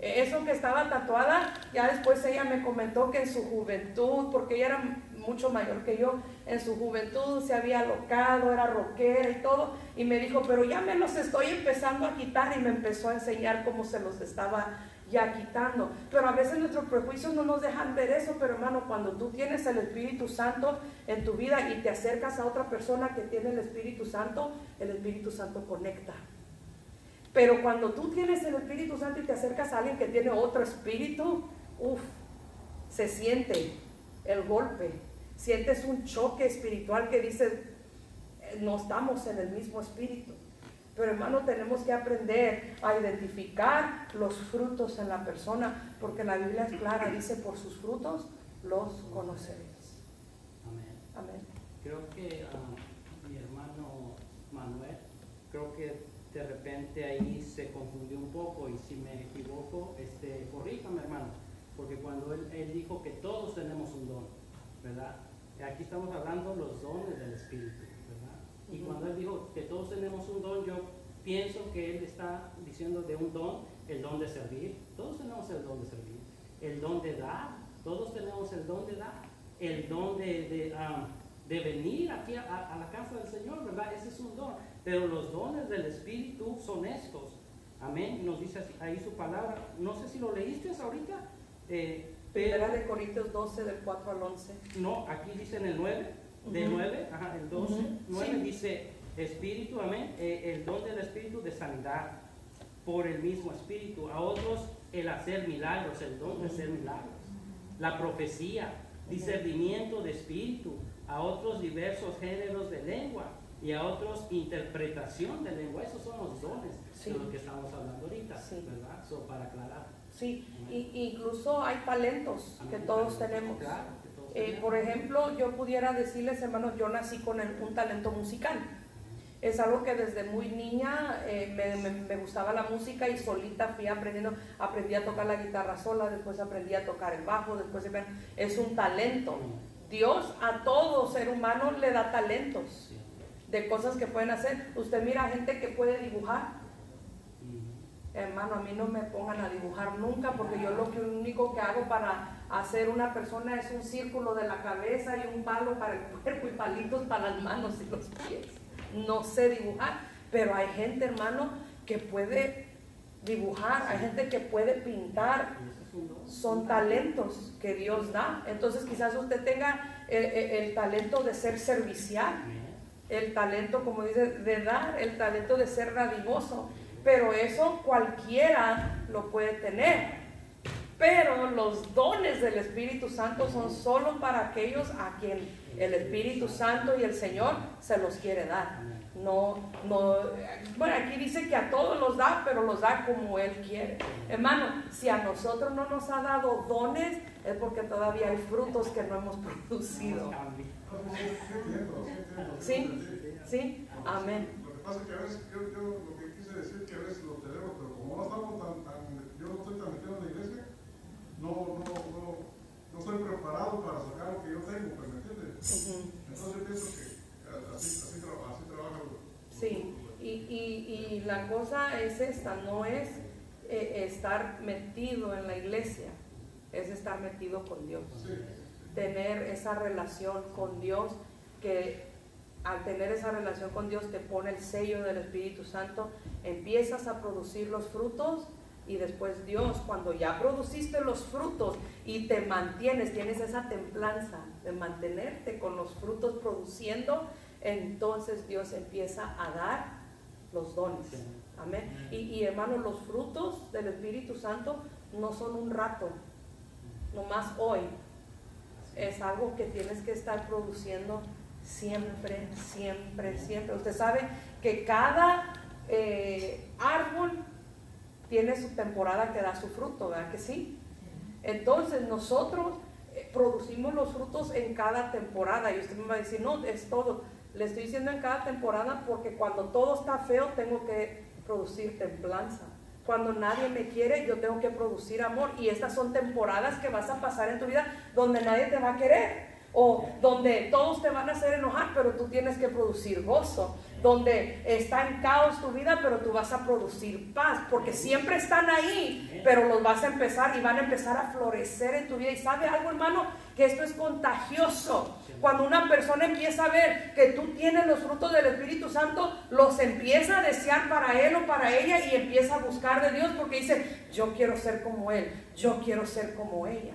Eso que estaba tatuada, ya después ella me comentó que en su juventud, porque ella era mucho mayor que yo, en su juventud se había alocado, era rockera y todo, y me dijo, pero ya me los estoy empezando a quitar, y me empezó a enseñar cómo se los estaba ya quitando. Pero a veces nuestros prejuicios no nos dejan ver eso. Pero hermano, cuando tú tienes el Espíritu Santo en tu vida y te acercas a otra persona que tiene el Espíritu Santo conecta. Pero cuando tú tienes el Espíritu Santo y te acercas a alguien que tiene otro espíritu, se siente el golpe, sientes un choque espiritual que dices, no estamos en el mismo espíritu. Pero hermano, tenemos que aprender a identificar los frutos en la persona, porque la Biblia es clara, dice, por sus frutos los conoceréis. Amén. Amén. Creo que mi hermano Manuel, creo que de repente ahí se confundió un poco, y si me equivoco, corríjame, hermano, porque cuando él dijo que todos tenemos un don, ¿verdad? Aquí estamos hablando los dones del Espíritu, ¿verdad? Y cuando él dijo que todos tenemos un don, yo pienso que él está diciendo de un don, el don de servir. Todos tenemos el don de servir. El don de dar, todos tenemos el don de dar. El don de venir aquí a la casa del Señor, ¿verdad? Ese es un don. Pero los dones del Espíritu son estos. Amén. Nos dice ahí su palabra. No sé si lo leíste ahorita. Primera de Corintios 12, del 4 al 11. No, aquí dice en el 9. De 9, el 12, 9 sí. dice Espíritu, amén, el don del Espíritu de sanidad, por el mismo Espíritu, a otros el hacer milagros, el don de hacer milagros, la profecía, discernimiento de Espíritu, a otros diversos géneros de lengua, y a otros interpretación de lengua. Esos son los dones de los que estamos hablando ahorita, ¿verdad? Para aclarar. Sí, incluso hay talentos que todos tenemos. Claro. Por ejemplo, yo pudiera decirles, hermanos, yo nací con un talento musical. Es algo que desde muy niña me gustaba la música, y solita fui aprendiendo. Aprendí a tocar la guitarra sola, después aprendí a tocar el bajo, después es un talento. Dios a todo ser humano le da talentos de cosas que pueden hacer. Usted mira a gente que puede dibujar. Hermano, a mí no me pongan a dibujar nunca, porque yo lo único que hago para hacer una persona es un círculo de la cabeza y un palo para el cuerpo y palitos para las manos y los pies. No sé dibujar, pero hay gente, hermano, que puede dibujar, hay gente que puede pintar. Son talentos que Dios da. Entonces quizás usted tenga el talento de ser servicial, el talento, como dice, de dar, el talento de ser dadivoso. Pero eso cualquiera lo puede tener. Pero los dones del Espíritu Santo son solo para aquellos a quien el Espíritu Santo y el Señor se los quiere dar. Bueno, aquí dice que a todos los da, pero los da como Él quiere. Hermano, si a nosotros no nos ha dado dones, es porque todavía hay frutos que no hemos producido. ¿Sí? Amén. Lo que pasa es que a veces, yo lo que quise decir que a veces lo tenemos, pero como no estamos yo no estoy tan metido en la iglesia, no estoy preparado para sacar lo que yo tengo, ¿me entiendes? Entonces yo pienso que así trabaja. Sí, y la cosa es esta, no es estar metido en la iglesia, es estar metido con Dios. Tener esa relación con Dios, que al tener esa relación con Dios te pone el sello del Espíritu Santo, empiezas a producir los frutos, y después Dios, cuando ya produciste los frutos y te mantienes, tienes esa templanza de mantenerte con los frutos produciendo, entonces Dios empieza a dar los dones. Amén. Y hermanos, los frutos del Espíritu Santo no son un rato, nomás hoy. Es algo que tienes que estar produciendo siempre. Usted sabe que cada árbol tiene su temporada que da su fruto, ¿verdad que sí? Entonces nosotros producimos los frutos en cada temporada, y usted me va a decir, no, es todo. Le estoy diciendo en cada temporada, porque cuando todo está feo tengo que producir templanza. Cuando nadie me quiere, yo tengo que producir amor, y estas son temporadas que vas a pasar en tu vida donde nadie te va a querer, o donde todos te van a hacer enojar, pero tú tienes que producir gozo, donde está en caos tu vida, pero tú vas a producir paz, porque siempre están ahí, pero los vas a empezar y van a empezar a florecer en tu vida. Y sabe algo, hermano, que esto es contagioso. Cuando una persona empieza a ver que tú tienes los frutos del Espíritu Santo, los empieza a desear para él o para ella, y empieza a buscar de Dios, porque dice, yo quiero ser como él, yo quiero ser como ella.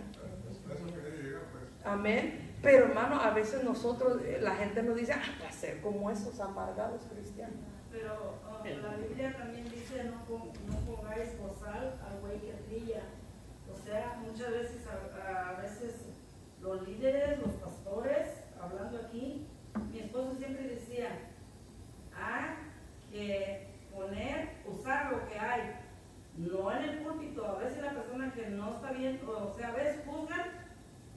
Amén. Pero hermano, a veces nosotros, la gente nos dice, para ser como esos amargados cristianos. Pero la Biblia también dice, no pongáis bozal al buey que trilla. O sea, muchas veces, a veces los líderes, los pastores, hablando aquí, mi esposo siempre decía, hay que usar lo que hay, no en el púlpito. A veces la persona que no está bien, o sea, a veces juzgan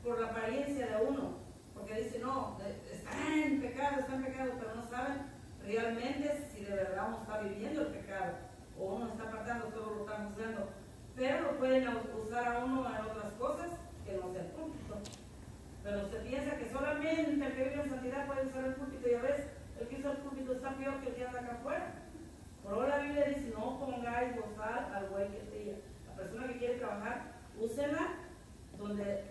por la apariencia de uno, porque dicen, no, está en pecado, pero no saben realmente si de verdad uno está viviendo el pecado, o uno está apartando, solo lo están juzgando. Pero lo pueden usar a uno en otras cosas que no sea el púlpito. Pero se piensa que solamente el que vive en santidad puede usar el púlpito, y a veces el que usa el púlpito está peor que el que anda acá afuera. Por ahora la Biblia dice, no pongáis bozal al buey que trilla. La persona que quiere trabajar, úsela donde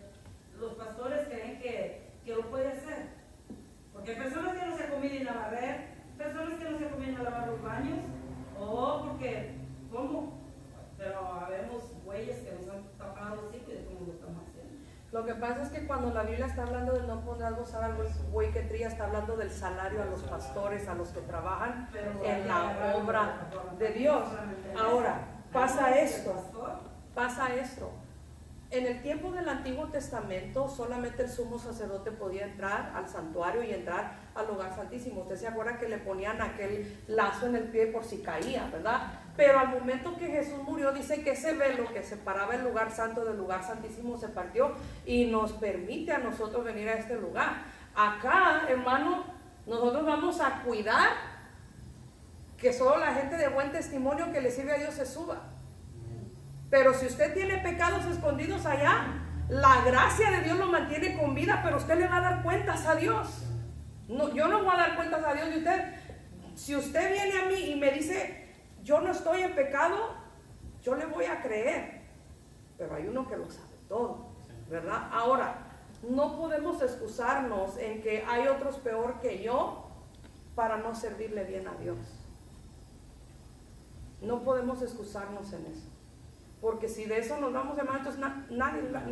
los pastores creen que lo puede hacer. Porque hay personas que no se acomiden a barrer, personas que no se acomiden a lavar los baños, o porque, ¿cómo? Pero habemos bueyes que nos han tapado los hijos y de cómo lo estamos haciendo. Lo que pasa es que cuando la Biblia está hablando de no pondrás gozar al buey que trilla, está hablando del salario a los pastores, a los que trabajan en la obra de Dios. Ahora, pasa esto. En el tiempo del Antiguo Testamento solamente el sumo sacerdote podía entrar al santuario y entrar al lugar santísimo. Usted se acuerda que le ponían aquel lazo en el pie por si caía, ¿verdad? Pero al momento que Jesús murió, dice que ese velo que separaba el lugar santo del lugar santísimo se partió y nos permite a nosotros venir a este lugar. Acá, hermano, nosotros vamos a cuidar que solo la gente de buen testimonio que le sirve a Dios se suba. Pero si usted tiene pecados escondidos allá, la gracia de Dios lo mantiene con vida, pero usted le va a dar cuentas a Dios. No, yo no voy a dar cuentas a Dios de usted. Si usted viene a mí y me dice, yo no estoy en pecado, yo le voy a creer. Pero hay uno que lo sabe todo, ¿verdad? Ahora, no podemos excusarnos en que hay otros peor que yo para no servirle bien a Dios. No podemos excusarnos en eso. Porque si de eso nos vamos, hermano, entonces no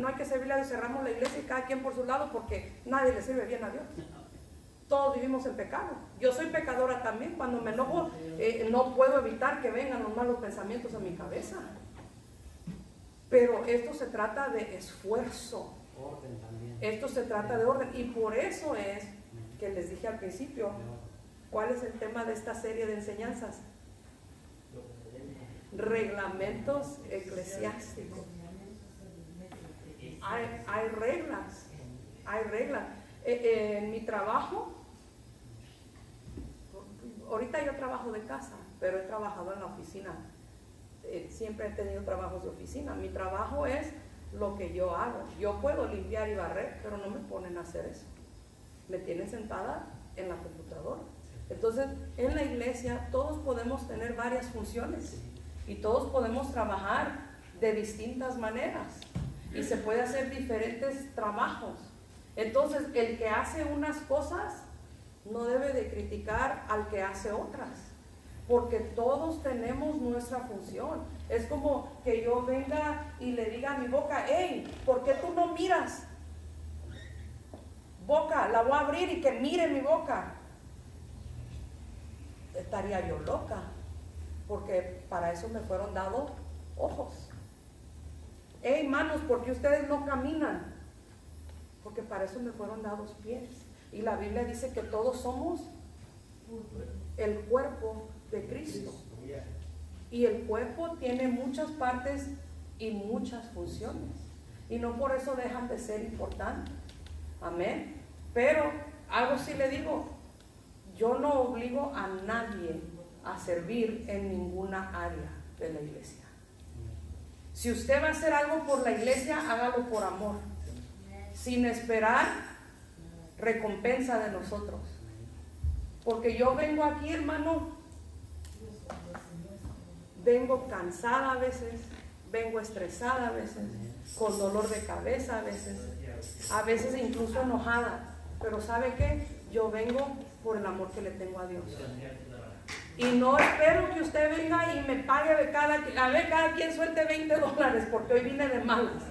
hay que servirle a Dios, cerramos la iglesia y cada quien por su lado, porque nadie le sirve bien a Dios. Todos vivimos en pecado. Yo soy pecadora también. Cuando me enojo, no puedo evitar que vengan los malos pensamientos a mi cabeza. Pero esto se trata de esfuerzo. Orden también. Esto se trata de orden. Y por eso es que les dije al principio, ¿cuál es el tema de esta serie de enseñanzas? Reglamentos eclesiásticos. Hay reglas. En mi trabajo, ahorita yo trabajo de casa, pero he trabajado en la oficina. Siempre he tenido trabajos de oficina. Mi trabajo es lo que yo hago. Yo puedo limpiar y barrer, pero no me ponen a hacer eso. Me tienen sentada en la computadora. Entonces, en la iglesia todos podemos tener varias funciones. Y todos podemos trabajar de distintas maneras. Y se puede hacer diferentes trabajos. Entonces, el que hace unas cosas no debe de criticar al que hace otras. Porque todos tenemos nuestra función. Es como que yo venga y le diga a mi boca, hey, ¿por qué tú no miras? Boca, la voy a abrir y que mire mi boca. Estaría yo loca. Porque para eso me fueron dados ojos. Hey, manos, ¿por qué ustedes no caminan? Porque para eso me fueron dados pies. Y la Biblia dice que todos somos el cuerpo de Cristo. Y el cuerpo tiene muchas partes y muchas funciones. Y no por eso dejan de ser importantes. Amén. Pero algo sí le digo, yo no obligo a nadie a servir en ninguna área de la iglesia. Si usted va a hacer algo por la iglesia, hágalo por amor, sin esperar recompensa de nosotros. Porque yo vengo aquí, hermano, vengo cansada a veces, vengo estresada a veces, con dolor de cabeza a veces incluso enojada. Pero ¿sabe qué? Yo vengo por el amor que le tengo a Dios. Y no espero que usted venga y me pague cada quien suelte $20 porque hoy vine de malas.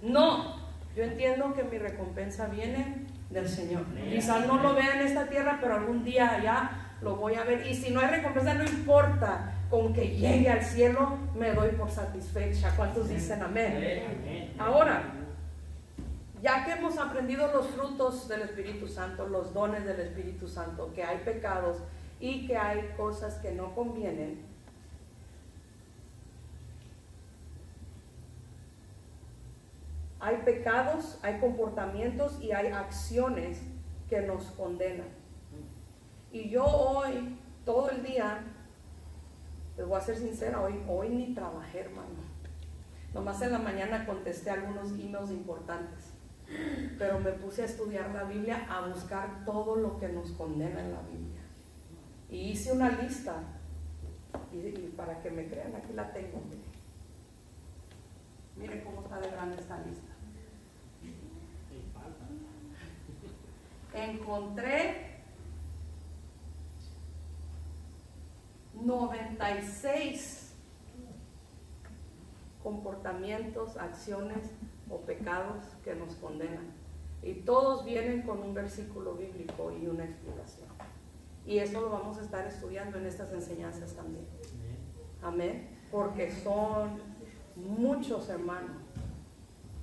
No, yo entiendo que mi recompensa viene del Señor. Quizás no lo vea en esta tierra, pero algún día allá lo voy a ver. Y si no hay recompensa, no importa, con que llegue al cielo me doy por satisfecha. ¿Cuántos dicen amén? Ahora, Ya que hemos aprendido los frutos del Espíritu Santo, los dones del Espíritu Santo, que hay pecados y que hay cosas que no convienen, hay pecados, hay comportamientos y hay acciones que nos condenan. Y yo hoy, todo el día, les voy a ser sincera, hoy ni trabajé, hermano. Nomás en la mañana contesté algunos emails importantes, pero me puse a estudiar la Biblia, a buscar todo lo que nos condena en la Biblia. Y hice una lista, y para que me crean, aquí la tengo. Miren cómo está de grande esta lista. Encontré 96 comportamientos, acciones o pecados que nos condenan. Y todos vienen con un versículo bíblico y una explicación. Y eso lo vamos a estar estudiando en estas enseñanzas también. Amén. Porque son muchos, hermanos.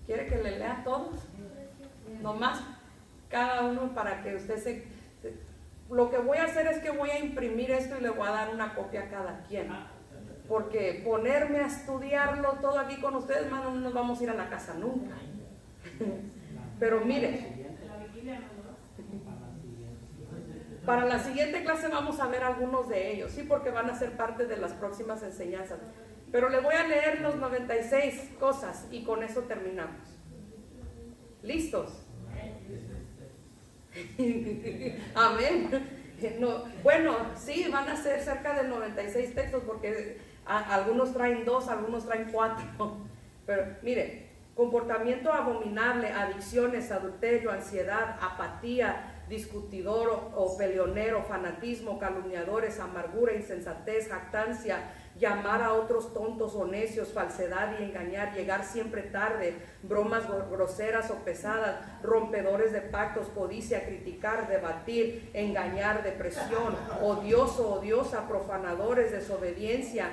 ¿Quiere que le lea todos? Nomás cada uno para que usted Lo que voy a hacer es que voy a imprimir esto y le voy a dar una copia a cada quien. Porque ponerme a estudiarlo todo aquí con ustedes, hermano, no nos vamos a ir a la casa nunca. Pero mire, para la siguiente clase vamos a ver algunos de ellos, sí, porque van a ser parte de las próximas enseñanzas. Pero le voy a leer los 96 cosas y con eso terminamos. ¿Listos? Amén. No, bueno, sí, van a ser cerca de 96 textos porque algunos traen 2, algunos traen 4. Pero mire, comportamiento abominable, adicciones, adulterio, ansiedad, apatía, discutidor o peleonero, fanatismo, calumniadores, amargura, insensatez, jactancia, llamar a otros tontos o necios, falsedad y engañar, llegar siempre tarde, bromas groseras o pesadas, rompedores de pactos, codicia, criticar, debatir, engañar, depresión, odioso, odiosa, profanadores, desobediencia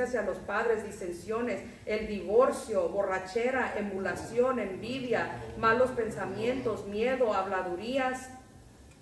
hacia los padres, disensiones, el divorcio, borrachera, emulación, envidia, malos pensamientos, miedo, habladurías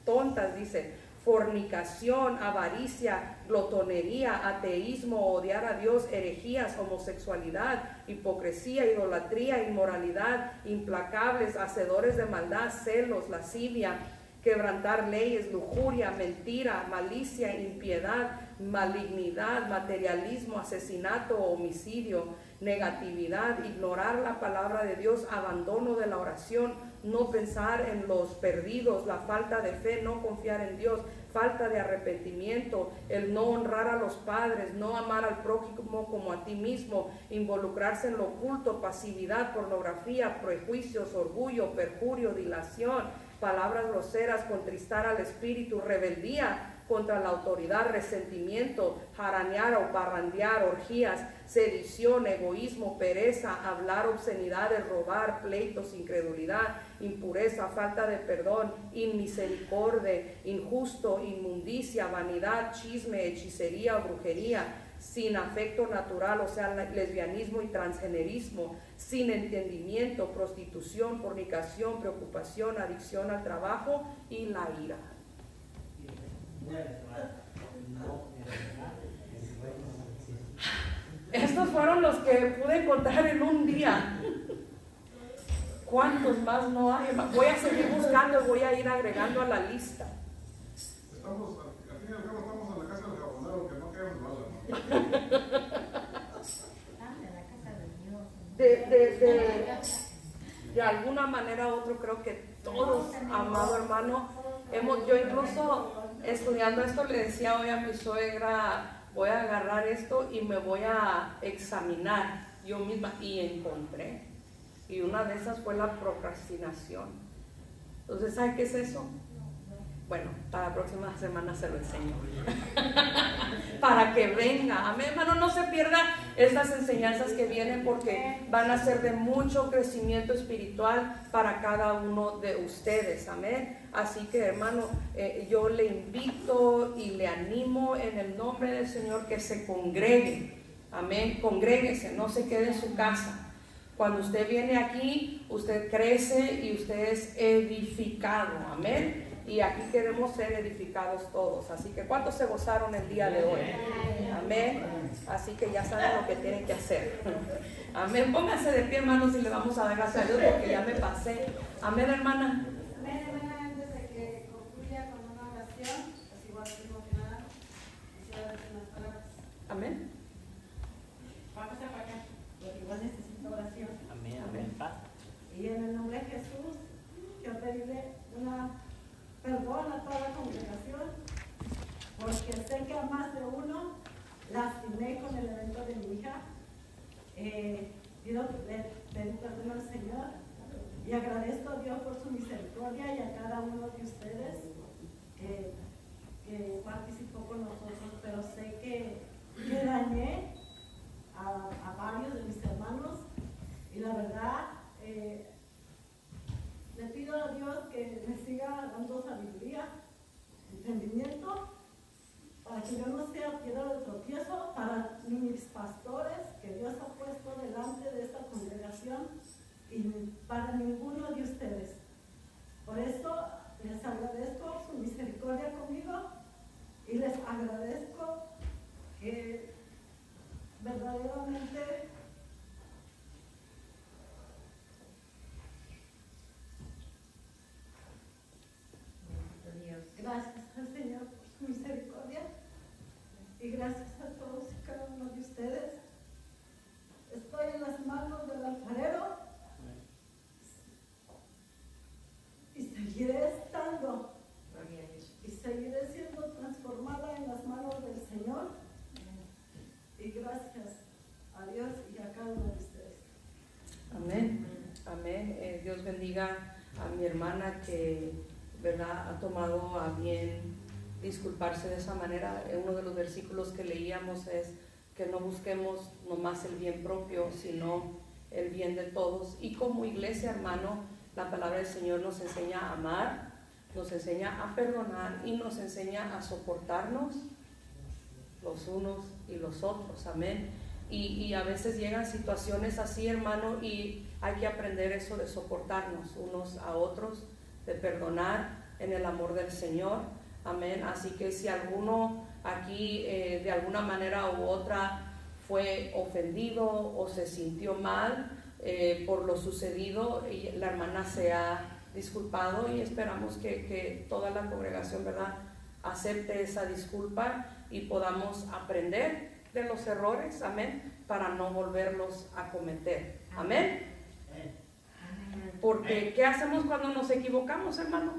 tontas, dice, fornicación, avaricia, glotonería, ateísmo, odiar a Dios, herejías, homosexualidad, hipocresía, idolatría, inmoralidad, implacables, hacedores de maldad, celos, lascivia, quebrantar leyes, lujuria, mentira, malicia, impiedad, malignidad, materialismo, asesinato, homicidio, negatividad, ignorar la palabra de Dios, abandono de la oración, no pensar en los perdidos, la falta de fe, no confiar en Dios, falta de arrepentimiento, el no honrar a los padres, no amar al prójimo como a ti mismo, involucrarse en lo oculto, pasividad, pornografía, prejuicios, orgullo, perjurio, dilación, palabras groseras, contristar al espíritu, rebeldía contra la autoridad, resentimiento, jaranear o parrandear, orgías, sedición, egoísmo, pereza, hablar obscenidades, robar, pleitos, incredulidad, impureza, falta de perdón, inmisericordia, injusto, inmundicia, vanidad, chisme, hechicería, brujería, sin afecto natural, o sea, lesbianismo y transgenerismo, sin entendimiento, prostitución, fornicación, preocupación, adicción al trabajo y la ira. Estos fueron los que pude encontrar en un día. ¿Cuántos más no hay? Voy a seguir buscando y voy a ir agregando a la lista. Estamos, al fin y al cabo, estamos en la casa del jabonero, que no queremos mal, De alguna manera u otra creo que todos, amado hermano, yo incluso estudiando esto le decía hoy a mi suegra, voy a agarrar esto y me voy a examinar yo misma, y encontré, y una de esas fue la procrastinación. Entonces, ¿sabe qué es eso? Bueno, para la próxima semana se lo enseño. Para que venga. Amén, hermano, no se pierda estas enseñanzas que vienen porque van a ser de mucho crecimiento espiritual para cada uno de ustedes. Amén. Así que, hermano, yo le invito y le animo en el nombre del Señor que se congregue. Amén. Congréguese, no se quede en su casa. Cuando usted viene aquí, usted crece y usted es edificado, amén. Y aquí queremos ser edificados todos. Así que ¿cuántos se gozaron el día de hoy? Amén. Así que ya saben lo que tienen que hacer. Amén. Pónganse de pie, hermanos, y le vamos a dar gracias a Dios porque ya me pasé. Amén, hermana. Amén, hermana, antes de que concluya con una oración, pues igual tengo que nada, quisiera decir unas palabras. Amén. Pásate para acá, porque igual necesito oración. Amén, amén. Y en el nombre de Jesús, quiero pedirle una perdón a toda la congregación, porque sé que a más de uno lastimé con el evento de mi hija. Pido pedir perdón al Señor y agradezco a Dios por su misericordia y a cada uno de ustedes que participó con nosotros, pero sé que dañé a varios de mis hermanos y la verdad le pido a Dios que me siga dando sabiduría, entendimiento, para que yo no sea piedra de tropiezo para mis pastores que Dios ha puesto delante de esta congregación y para ninguno de ustedes. Por eso les agradezco su misericordia conmigo y les agradezco que verdaderamente gracias al Señor por su misericordia y gracias a todos y cada uno de ustedes. Estoy en las manos del alfarero y seguiré estando y seguiré siendo transformada en las manos del Señor. Y gracias a Dios y a cada uno de ustedes. Amén. Amén. Dios bendiga a mi hermana que, ¿verdad?, ha tomado a bien disculparse de esa manera. Uno de los versículos que leíamos es que no busquemos nomás el bien propio, sino el bien de todos. Y como iglesia, hermano, la palabra del Señor nos enseña a amar, nos enseña a perdonar y nos enseña a soportarnos los unos y los otros. Amén. Y a veces llegan situaciones así, hermano, y hay que aprender eso de soportarnos unos a otros, de perdonar en el amor del Señor. Amén. Así que si alguno aquí de alguna manera u otra fue ofendido o se sintió mal por lo sucedido, la hermana se ha disculpado y esperamos que toda la congregación, ¿verdad?, acepte esa disculpa y podamos aprender de los errores, amén, para no volverlos a cometer. Amén. Porque ¿qué hacemos cuando nos equivocamos, hermano?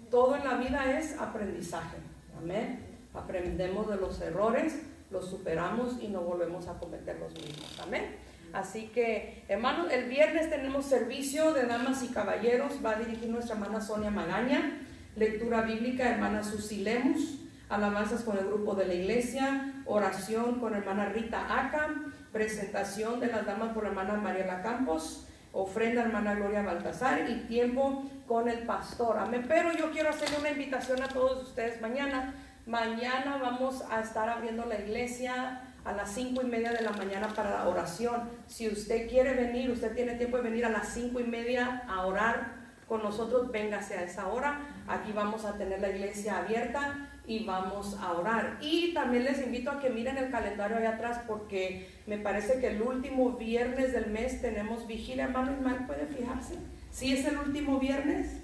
Todo en la vida es aprendizaje. Amén. Aprendemos de los errores, los superamos y no volvemos a cometer los mismos. Amén. Así que, hermanos, el viernes tenemos servicio de damas y caballeros. Va a dirigir nuestra hermana Sonia Magaña. Lectura bíblica, hermana Susi Lemus. Alabanzas con el grupo de la iglesia. Oración con hermana Rita Aca. Presentación de las damas por hermana Mariela Campos. Ofrenda hermana Gloria Baltasar y tiempo con el pastor. Amén. Pero yo quiero hacerle una invitación a todos ustedes mañana. Mañana vamos a estar abriendo la iglesia a las 5:30 de la mañana para la oración. Si usted quiere venir, usted tiene tiempo de venir a las 5:30 a orar con nosotros, véngase a esa hora. Aquí vamos a tener la iglesia abierta y vamos a orar. Y también les invito a que miren el calendario allá atrás, porque me parece que el último viernes del mes tenemos vigilia. Hermano Ismael, ¿puede fijarse? ¿Sí es el último viernes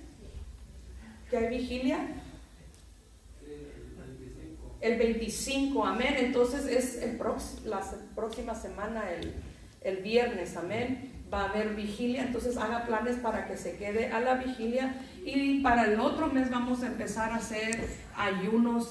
que hay vigilia? El 25, amén. Entonces es la próxima semana, el viernes, amén. Va a haber vigilia, entonces haga planes para que se quede a la vigilia. Y para el otro mes vamos a empezar a hacer ayunos